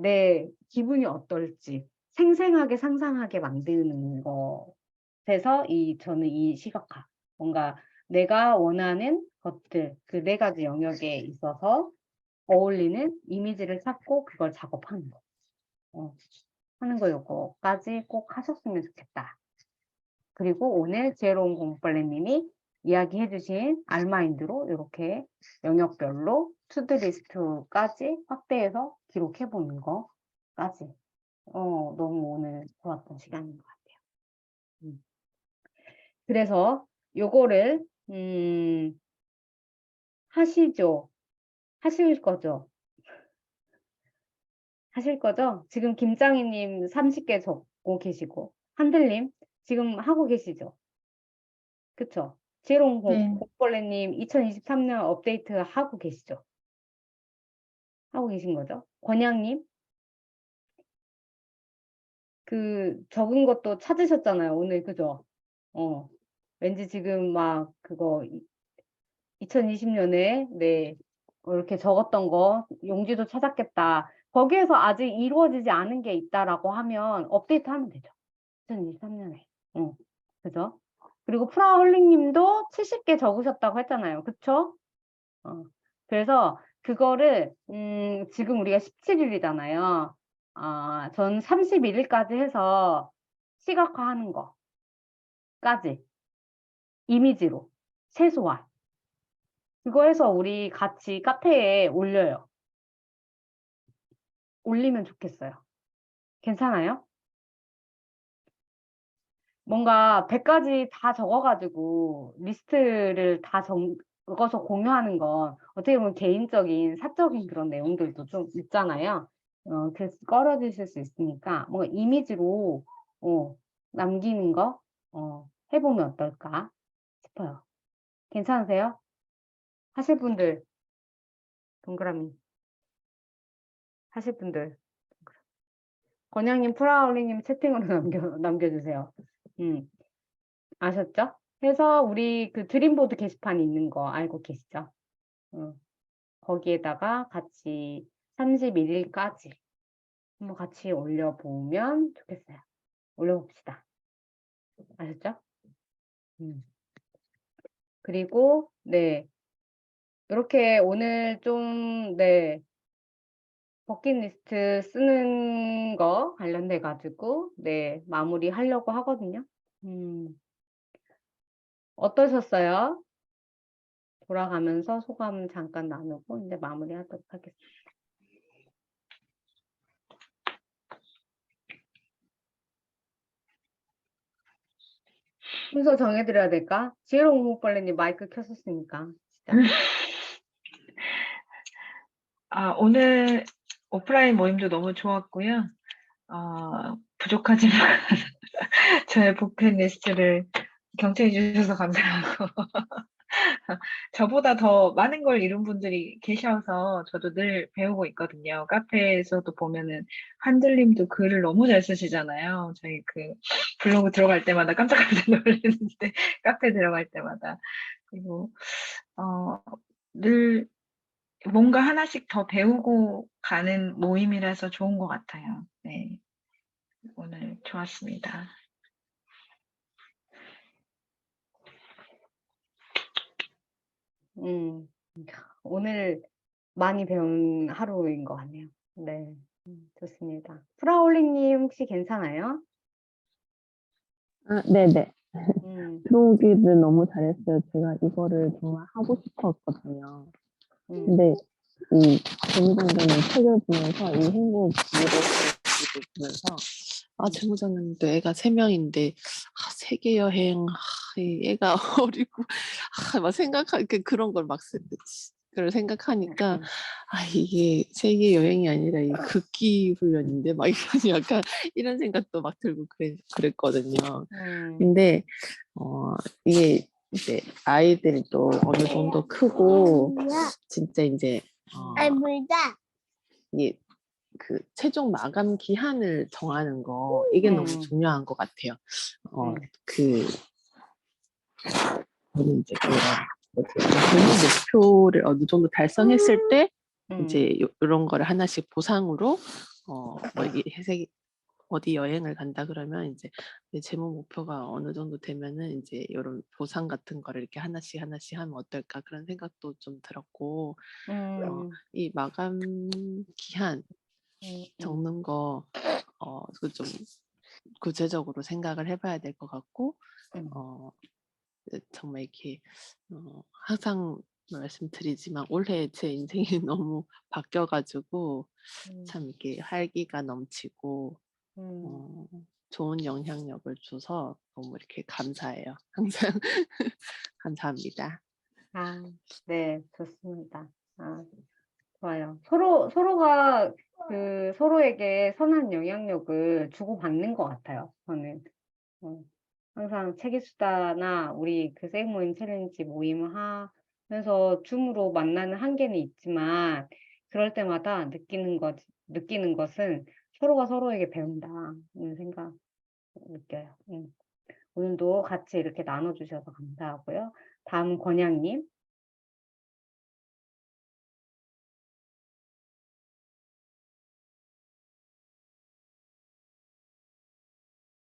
내 기분이 어떨지 생생하게 상상하게 만드는 것에서 저는 이 시각화 뭔가 내가 원하는 것들 그 4가지 영역에 있어서 어울리는 이미지를 찾고 그걸 작업하는 거. 하는 거 요거까지 꼭 하셨으면 좋겠다. 그리고 오늘 지혜로운 공벌레님이 이야기해 주신 알마인드로 이렇게 영역별로 투두리스트까지 확대해서 기록해 보는 거까지 너무 오늘 좋았던 시간인 것 같아요. 그래서 요거를 하시죠. 하실 거죠? 하실 거죠? 지금 김장희님 30개 적고 계시고 한들님 지금 하고 계시죠? 그쵸? 지혜로운 네. 공벌레님 2023년 업데이트 하고 계시죠? 하고 계신 거죠? 권양님 그 적은 것도 찾으셨잖아요 오늘 그죠? 왠지 지금 막 그거 2020년에 네 이렇게 적었던 거 용지도 찾았겠다. 거기에서 아직 이루어지지 않은 게 있다라고 하면 업데이트하면 되죠. 2023년에. 그죠? 그리고 프라울링 님도 70개 적으셨다고 했잖아요. 그쵸? 그래서 그거를 지금 우리가 17일이잖아요. 전 31일까지 해서 시각화하는 거까지 이미지로 최소한 그거 해서 우리 같이 카페에 올려요. 올리면 좋겠어요. 괜찮아요? 뭔가 100가지 다 적어가지고 리스트를 다 적어서 공유하는 건 어떻게 보면 개인적인 사적인 그런 내용들도 좀 있잖아요. 그래서 꺼려지실 수 있으니까 뭔가 이미지로 남기는 거 해보면 어떨까 싶어요. 괜찮으세요? 하실 분들 동그라미 하실 분들 권양님, 프라울링님 채팅으로 남겨주세요. 아셨죠? 해서 우리 그 드림보드 게시판이 있는 거 알고 계시죠? 거기에다가 같이 31일까지 한번 같이 올려보면 좋겠어요. 올려봅시다. 아셨죠? 그리고 네 이렇게 오늘 좀 네 버킷리스트 쓰는 거 관련돼 가지고 네 마무리 하려고 하거든요. 어떠셨어요? 돌아가면서 소감 잠깐 나누고 이제 마무리하도록 하겠습니다. 순서 정해드려야 될까? 지혜로운 오목벌레님 마이크 켰었으니까 진짜. 오늘 오프라인 모임도 너무 좋았고요. 부족하지만 저의 버킷리스트를 경청해 주셔서 감사하고 저보다 더 많은 걸 이룬 분들이 계셔서 저도 늘 배우고 있거든요. 카페에서도 보면은 한들님도 글을 너무 잘 쓰시잖아요. 저희 그 블로그 들어갈 때마다 깜짝깜짝 놀랐는데 카페 들어갈 때마다 그리고 늘 뭔가 하나씩 더 배우고 가는 모임이라서 좋은 것 같아요. 네, 오늘 좋았습니다. 오늘 많이 배운 하루인 것 같네요. 네, 좋습니다. 프라울링님 혹시 괜찮아요? 네네. 음, 들어오기를 너무 잘했어요. 제가 이거를 정말 하고 싶었거든요. 음, 근데 이 재무장관의 책을 보면서 이 행복 미래를 보면서 재무장관도 애가 3명인데 세계 여행 이 애가 어리고 막 생각하니까 그런 걸 막 그걸 생각하니까 이게 세계 여행이 아니라 이 극기 훈련인데 막 이런 약간 이런 생각도 막 들고 그랬거든요. 근데 이게 이제 아이들도 어느 정도 크고 진짜 이제 이게 그 최종 마감 기한을 정하는 거 이게 너무 중요한 것 같아요. 저는 이제 그런 목표를 어느 정도 달성했을 때 이제 이런 거를 하나씩 보상으로 뭐 어디 여행을 간다 그러면 이제 내 재무 목표가 어느 정도 되면은 이제 이런 보상 같은 거를 이렇게 하나씩 하면 어떨까 그런 생각도 좀 들었고 이 마감 기한 적는 거 좀 구체적으로 생각을 해봐야 될 것 같고 정말 이렇게 항상 말씀드리지만 올해 제 인생이 너무 바뀌어가지고 참 이렇게 활기가 넘치고 좋은 영향력을 줘서 너무 이렇게 감사해요. 항상 감사합니다. 네, 좋습니다. 좋아요. 서로가 그 서로에게 선한 영향력을 주고받는 것 같아요. 저는 항상 체계수다나 우리 그 세이모임 챌린지 모임 하면서 줌으로 만나는 한계는 있지만 그럴 때마다 느끼는 것은 서로가 서로에게 배운다 이런 생각 느껴요. 오늘도 같이 이렇게 나눠주셔서 감사하고요. 다음은 권양님.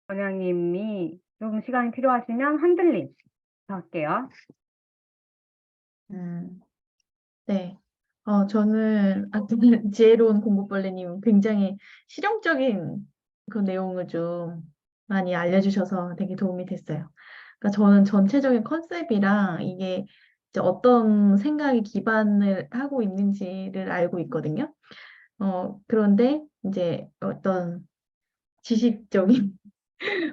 권양님이 좀 시간이 필요하시면 한들림 할게요. 네. 저는 아까 지혜로운 공부벌레님 굉장히 실용적인 그 내용을 좀 많이 알려주셔서 되게 도움이 됐어요. 그러니까 저는 전체적인 컨셉이랑 이게 이제 어떤 생각이 기반을 하고 있는지를 알고 있거든요. 그런데 이제 어떤 지식적인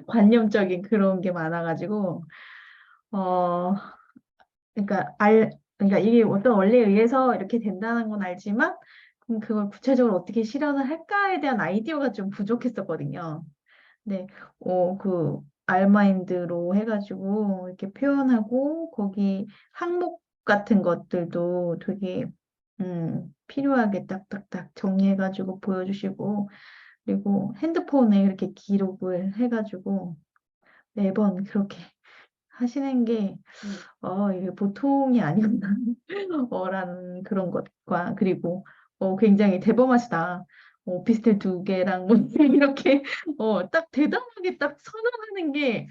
관념적인 그런 게 많아가지고 어, 그러니까 이게 어떤 원리에 의해서 이렇게 된다는 건 알지만 그럼 그걸 구체적으로 어떻게 실현을 할까에 대한 아이디어가 좀 부족했었거든요. 네, 그 알마인드로 해가지고 이렇게 표현하고 거기 항목 같은 것들도 되게 필요하게 딱딱딱 정리해가지고 보여주시고 그리고 핸드폰에 이렇게 기록을 해가지고 매번 그렇게 하시는 게 이게 보통이 아니구나 라는 그런 것과 그리고 굉장히 대범하시다. 오피스텔 2개랑 뭐 이렇게 딱 대담하게 딱 선언하는 게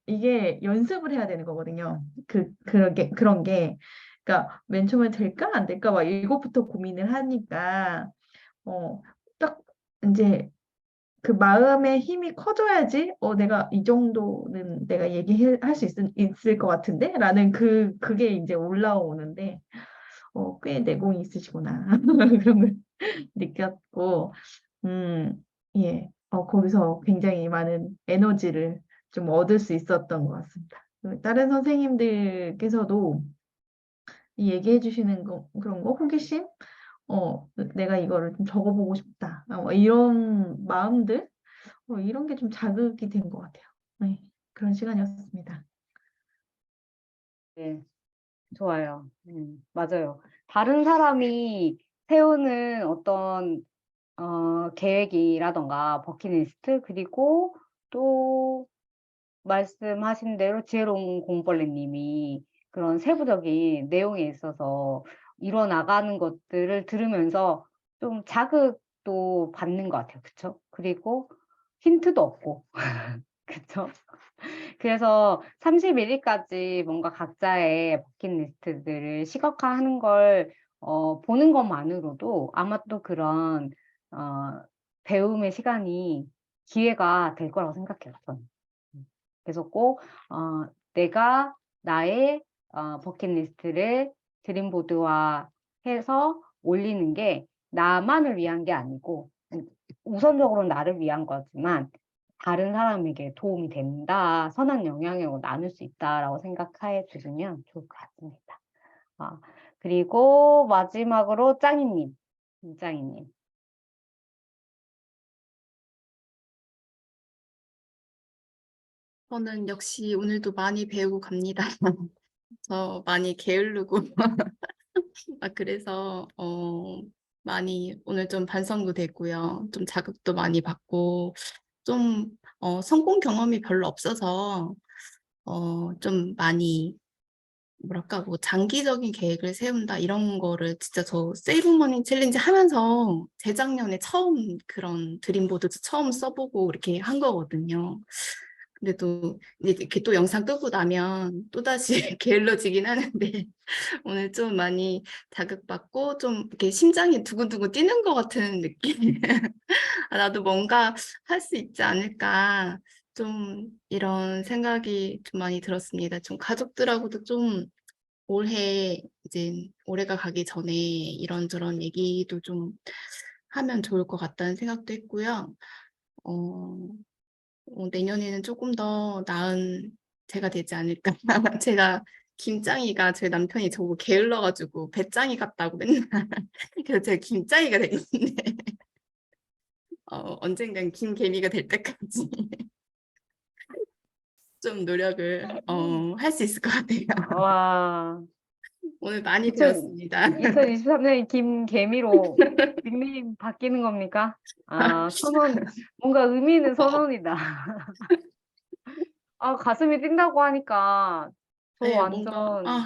이게 연습을 해야 되는 거거든요. 그런 게 그러니까 맨 처음에 될까 안 될까 막 이것부터 고민을 하니까 딱 이제 그 마음의 힘이 커져야지, 내가 이 정도는 내가 얘기할 수 있을 것 같은데? 라는 그게 이제 올라오는데, 꽤 내공이 있으시구나. 그런 걸 느꼈고, 예, 거기서 굉장히 많은 에너지를 좀 얻을 수 있었던 것 같습니다. 다른 선생님들께서도 이 얘기해 주시는 그런 거, 호기심? 내가 이거를 좀 적어보고 싶다. 이런 마음들? 이런 게 좀 자극이 된 것 같아요. 네, 그런 시간이었습니다. 네, 좋아요. 맞아요. 다른 사람이 세우는 어떤 계획이라던가 버킷리스트 그리고 또 말씀하신 대로 지혜로운 공벌레님이 그런 세부적인 내용에 있어서 이뤄나가는 것들을 들으면서 좀 자극도 받는 것 같아요. 그쵸? 그리고 힌트도 얻고. 그쵸? 그래서 31일까지 뭔가 각자의 버킷리스트들을 시각화하는 걸 보는 것만으로도 아마 또 그런 배움의 시간이 기회가 될 거라고 생각해요. 저는. 그래서 꼭 내가 나의 버킷리스트를 드림보드화 해서 올리는 게 나만을 위한 게 아니고 우선적으로 나를 위한 거지만 다른 사람에게 도움이 된다, 선한 영향력을 나눌 수 있다라고 생각해 주시면 좋을 것 같습니다. 그리고 마지막으로 짱이님, 짱이님. 저는 역시 오늘도 많이 배우고 갑니다. 저 많이 게으르고 그래서 많이 오늘 좀 반성도 됐고요. 좀 자극도 많이 받고 좀 성공 경험이 별로 없어서 좀 많이 뭐랄까 뭐 장기적인 계획을 세운다 이런 거를 진짜 저 세이브머니 챌린지 하면서 재작년에 처음 그런 드림보드 처음 써보고 이렇게 한 거거든요. 근데 또 이렇게 또 영상 끄고 나면 또다시 게을러지긴 하는데 오늘 좀 많이 자극받고 좀 이렇게 심장이 두근두근 뛰는 것 같은 느낌. 나도 뭔가 할 수 있지 않을까. 좀 이런 생각이 좀 많이 들었습니다. 좀 가족들하고도 좀 올해 이제 올해가 가기 전에 이런저런 얘기도 좀 하면 좋을 것 같다는 생각도 했고요. 내년에는 조금 더 나은 제가 되지 않을까. 제가 김짱이가 제 남편이 저보고 게을러가지고 배짱이 같다고 맨날 그래서 제가 김짱이가 되겠는데 언젠간 김개미가 될 때까지 좀 노력을 할 수 있을 것 같아요. 와, 오늘 많이 배웠습니다. 2023년에 김개미로 닉네임 바뀌는 겁니까? 선언, 뭔가 의미 있는 선언이다. 아, 가슴이 뛴다고 하니까 저 네, 뭔가, 완전,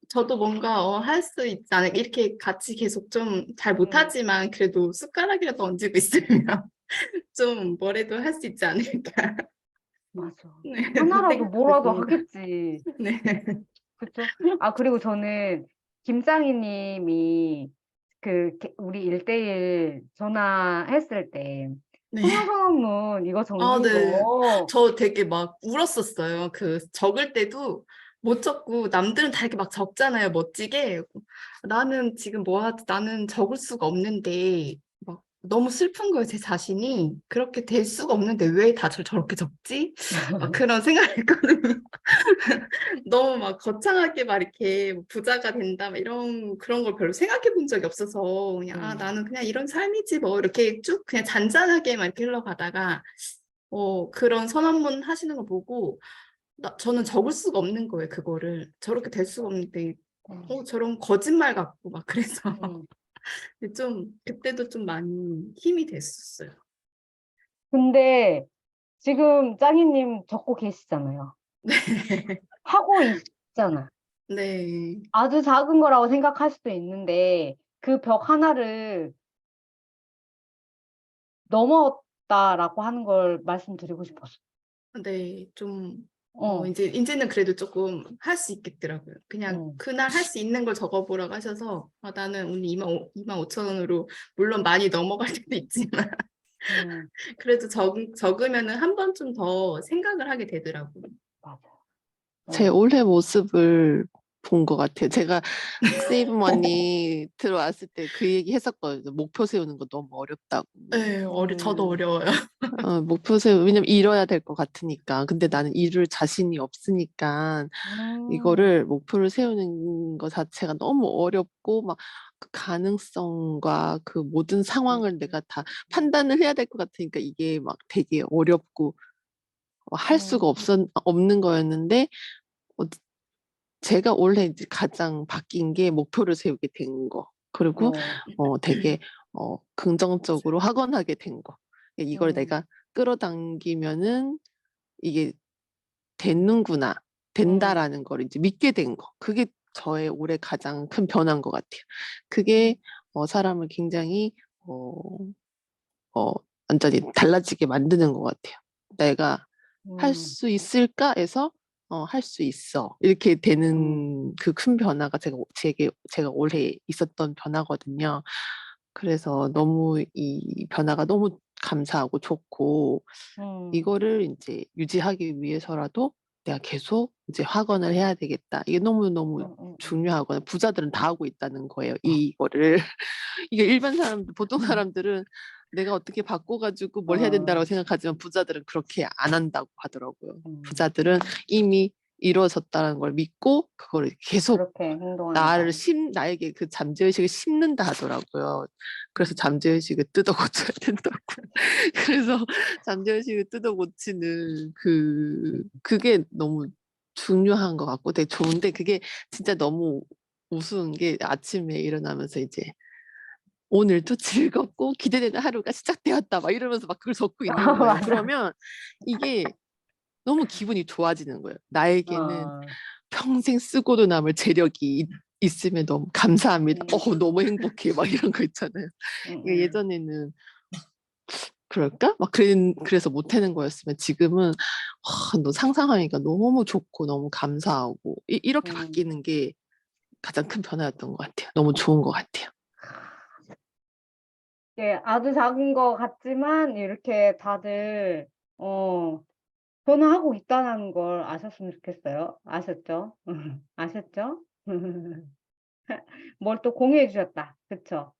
저도 뭔가, 할 수 있지 않을까. 이렇게 같이 계속 좀 잘 못하지만 그래도 숟가락이라도 얹고 있으면 좀 뭐라도 할 수 있지 않을까. 맞아. 네, 하나라도 생각도 뭐라도 듭니다. 하겠지. 네. 그쵸? 아, 그리고 저는 김장희 님이 우리 1대1 전화했을 때 네. 소녀소년문 이거 적는 네. 거, 저 되게 막 울었었어요. 그 적을 때도 못 적고 남들은 다 이렇게 막 적잖아요. 멋지게. 나는 지금 뭐 하지? 나는 적을 수가 없는데 막 너무 슬픈 거예요. 제 자신이. 그렇게 될 수가 없는데 왜 다 저렇게 적지? 막 그런 생각을 했거든요. 너무 막 거창하게 막 이렇게 뭐 부자가 된다 막 이런 그런 걸 별로 생각해 본 적이 없어서 그냥 나는 그냥 이런 삶이지 뭐 이렇게 쭉 그냥 잔잔하게만 이렇게 흘러가다가 그런 선언문 하시는 거 보고 저는 적을 수가 없는 거예요, 그거를. 저렇게 될 수가 없는데, 저런 거짓말 같고 막 그래서 음. 좀 그때도 좀 많이 힘이 됐었어요. 근데 지금 짱이님 적고 계시잖아요. 하고 있잖아. 네. 아주 작은 거라고 생각할 수도 있는데 그 벽 하나를 넘었다라고 하는 걸 말씀드리고 싶었어. 네, 좀, 어, 이제는 그래도 조금 할 수 있겠더라고요. 그냥 어. 그날 할 수 있는 걸 적어보라고 하셔서, 나는 오늘 2만 5천 원으로, 물론 많이 넘어갈 때도 있지만, 음, 그래도 적으면은 한 번쯤 더 생각을 하게 되더라고요. 맞아. 제 어. 올해 모습을 본 것 같아요. 제가 세이브머니 들어왔을 때 그 얘기 했었거든요. 목표 세우는 거 너무 어렵다고. 네, 저도 어려워요. 목표 왜냐면 이뤄야 될 것 같으니까. 근데 나는 이룰 자신이 없으니까 이거를 목표를 세우는 것 자체가 너무 어렵고 막 그 가능성과 그 모든 상황을 내가 다 판단을 해야 될 것 같으니까 이게 막 되게 어렵고 할 수가 없는 거였는데 어, 제가 올해 이제 가장 바뀐 게 목표를 세우게 된 거. 그리고 되게 긍정적으로 확언하게 된 거. 이걸 내가 끌어당기면은 이게 되는구나, 된다라는 걸 이제 믿게 된 거. 그게 저의 올해 가장 큰 변화인 것 같아요. 그게 사람을 굉장히 어, 완전히 달라지게 만드는 것 같아요. 내가 할 수 있을까에서 할 수 있어. 이렇게 되는 그 큰 변화가 제가 올해 있었던 변화거든요. 그래서 너무 이 변화가 너무 감사하고 좋고 이거를 이제 유지하기 위해서라도 내가 계속 이제 확언을 해야 되겠다. 이게 너무너무 중요하거든요. 부자들은 다 하고 있다는 거예요. 이거를. 이게 일반 사람들, 보통 사람들은 내가 어떻게 바꿔가지고 뭘 해야 된다고 생각하지만 부자들은 그렇게 안 한다고 하더라고요. 부자들은 이미 이루어졌다는 걸 믿고 그거를 계속 그렇게 행동한다. 나에게 그 잠재의식을 심는다 하더라고요. 그래서 잠재의식을 뜯어 고쳐야 된다고. 그래서 잠재의식을 뜯어 고치는 그게 너무 중요한 것 같고 되게 좋은데 그게 진짜 너무 우스운 게 아침에 일어나면서 이제 오늘도 즐겁고 기대되는 하루가 시작되었다 막 이러면서 막 그걸 적고 있는 거예요. 맞아. 그러면 이게 너무 기분이 좋아지는 거예요. 나에게는 평생 쓰고도 남을 재력이 있으면 너무 감사합니다. 너무 행복해. 막 이런 거 있잖아요. 이게 예전에는 그럴까? 막 그래서 못하는 거였으면 지금은 너 상상하니까 너무 좋고 너무 감사하고 이렇게 바뀌는 게 가장 큰 변화였던 것 같아요. 너무 좋은 것 같아요. 예, 아주 작은 거 같지만 이렇게 다들 변화하고 있다는 걸 아셨으면 좋겠어요. 아셨죠? 아셨죠? 뭘 또 공유해 주셨다. 그쵸?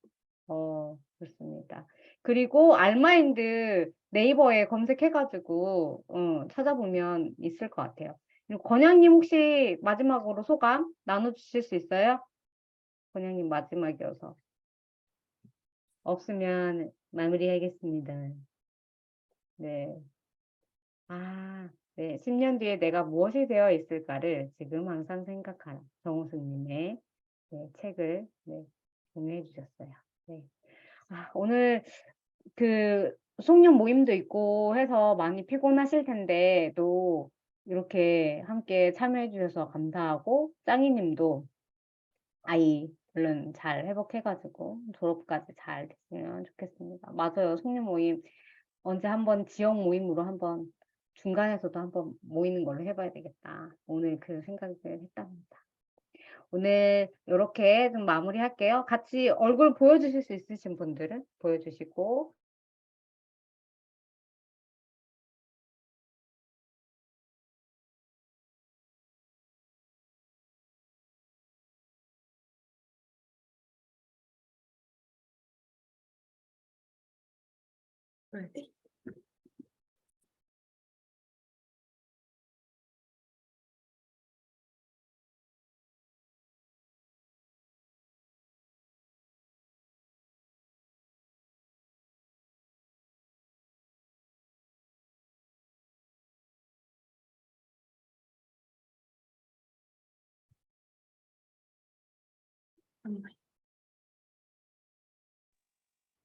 좋습니다. 그리고 알마인드 네이버에 검색해가지고 찾아보면 있을 것 같아요. 그리고 건영님 혹시 마지막으로 소감 나눠주실 수 있어요? 건영님 마지막이어서. 없으면 마무리하겠습니다. 네. 네. 10년 뒤에 내가 무엇이 되어 있을까를 지금 항상 생각하라. 정우수님의 책을 공유해 주셨어요. 네. 오늘 그 송년 모임도 있고 해서 많이 피곤하실 텐데 또 이렇게 함께 참여해 주셔서 감사하고, 짱이님도 아이 얼른 잘 회복해가지고 졸업까지 잘 됐으면 좋겠습니다. 맞아요. 송년 모임 언제 한번 지역 모임으로 한번 중간에서도 한번 모이는 걸로 해봐야 되겠다. 오늘 그 생각을 했답니다. 오늘 이렇게 좀 마무리할게요. 같이 얼굴 보여주실 수 있으신 분들은 보여주시고, 네.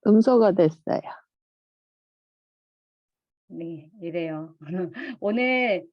음소가 됐어요. 네, 이래요. 오늘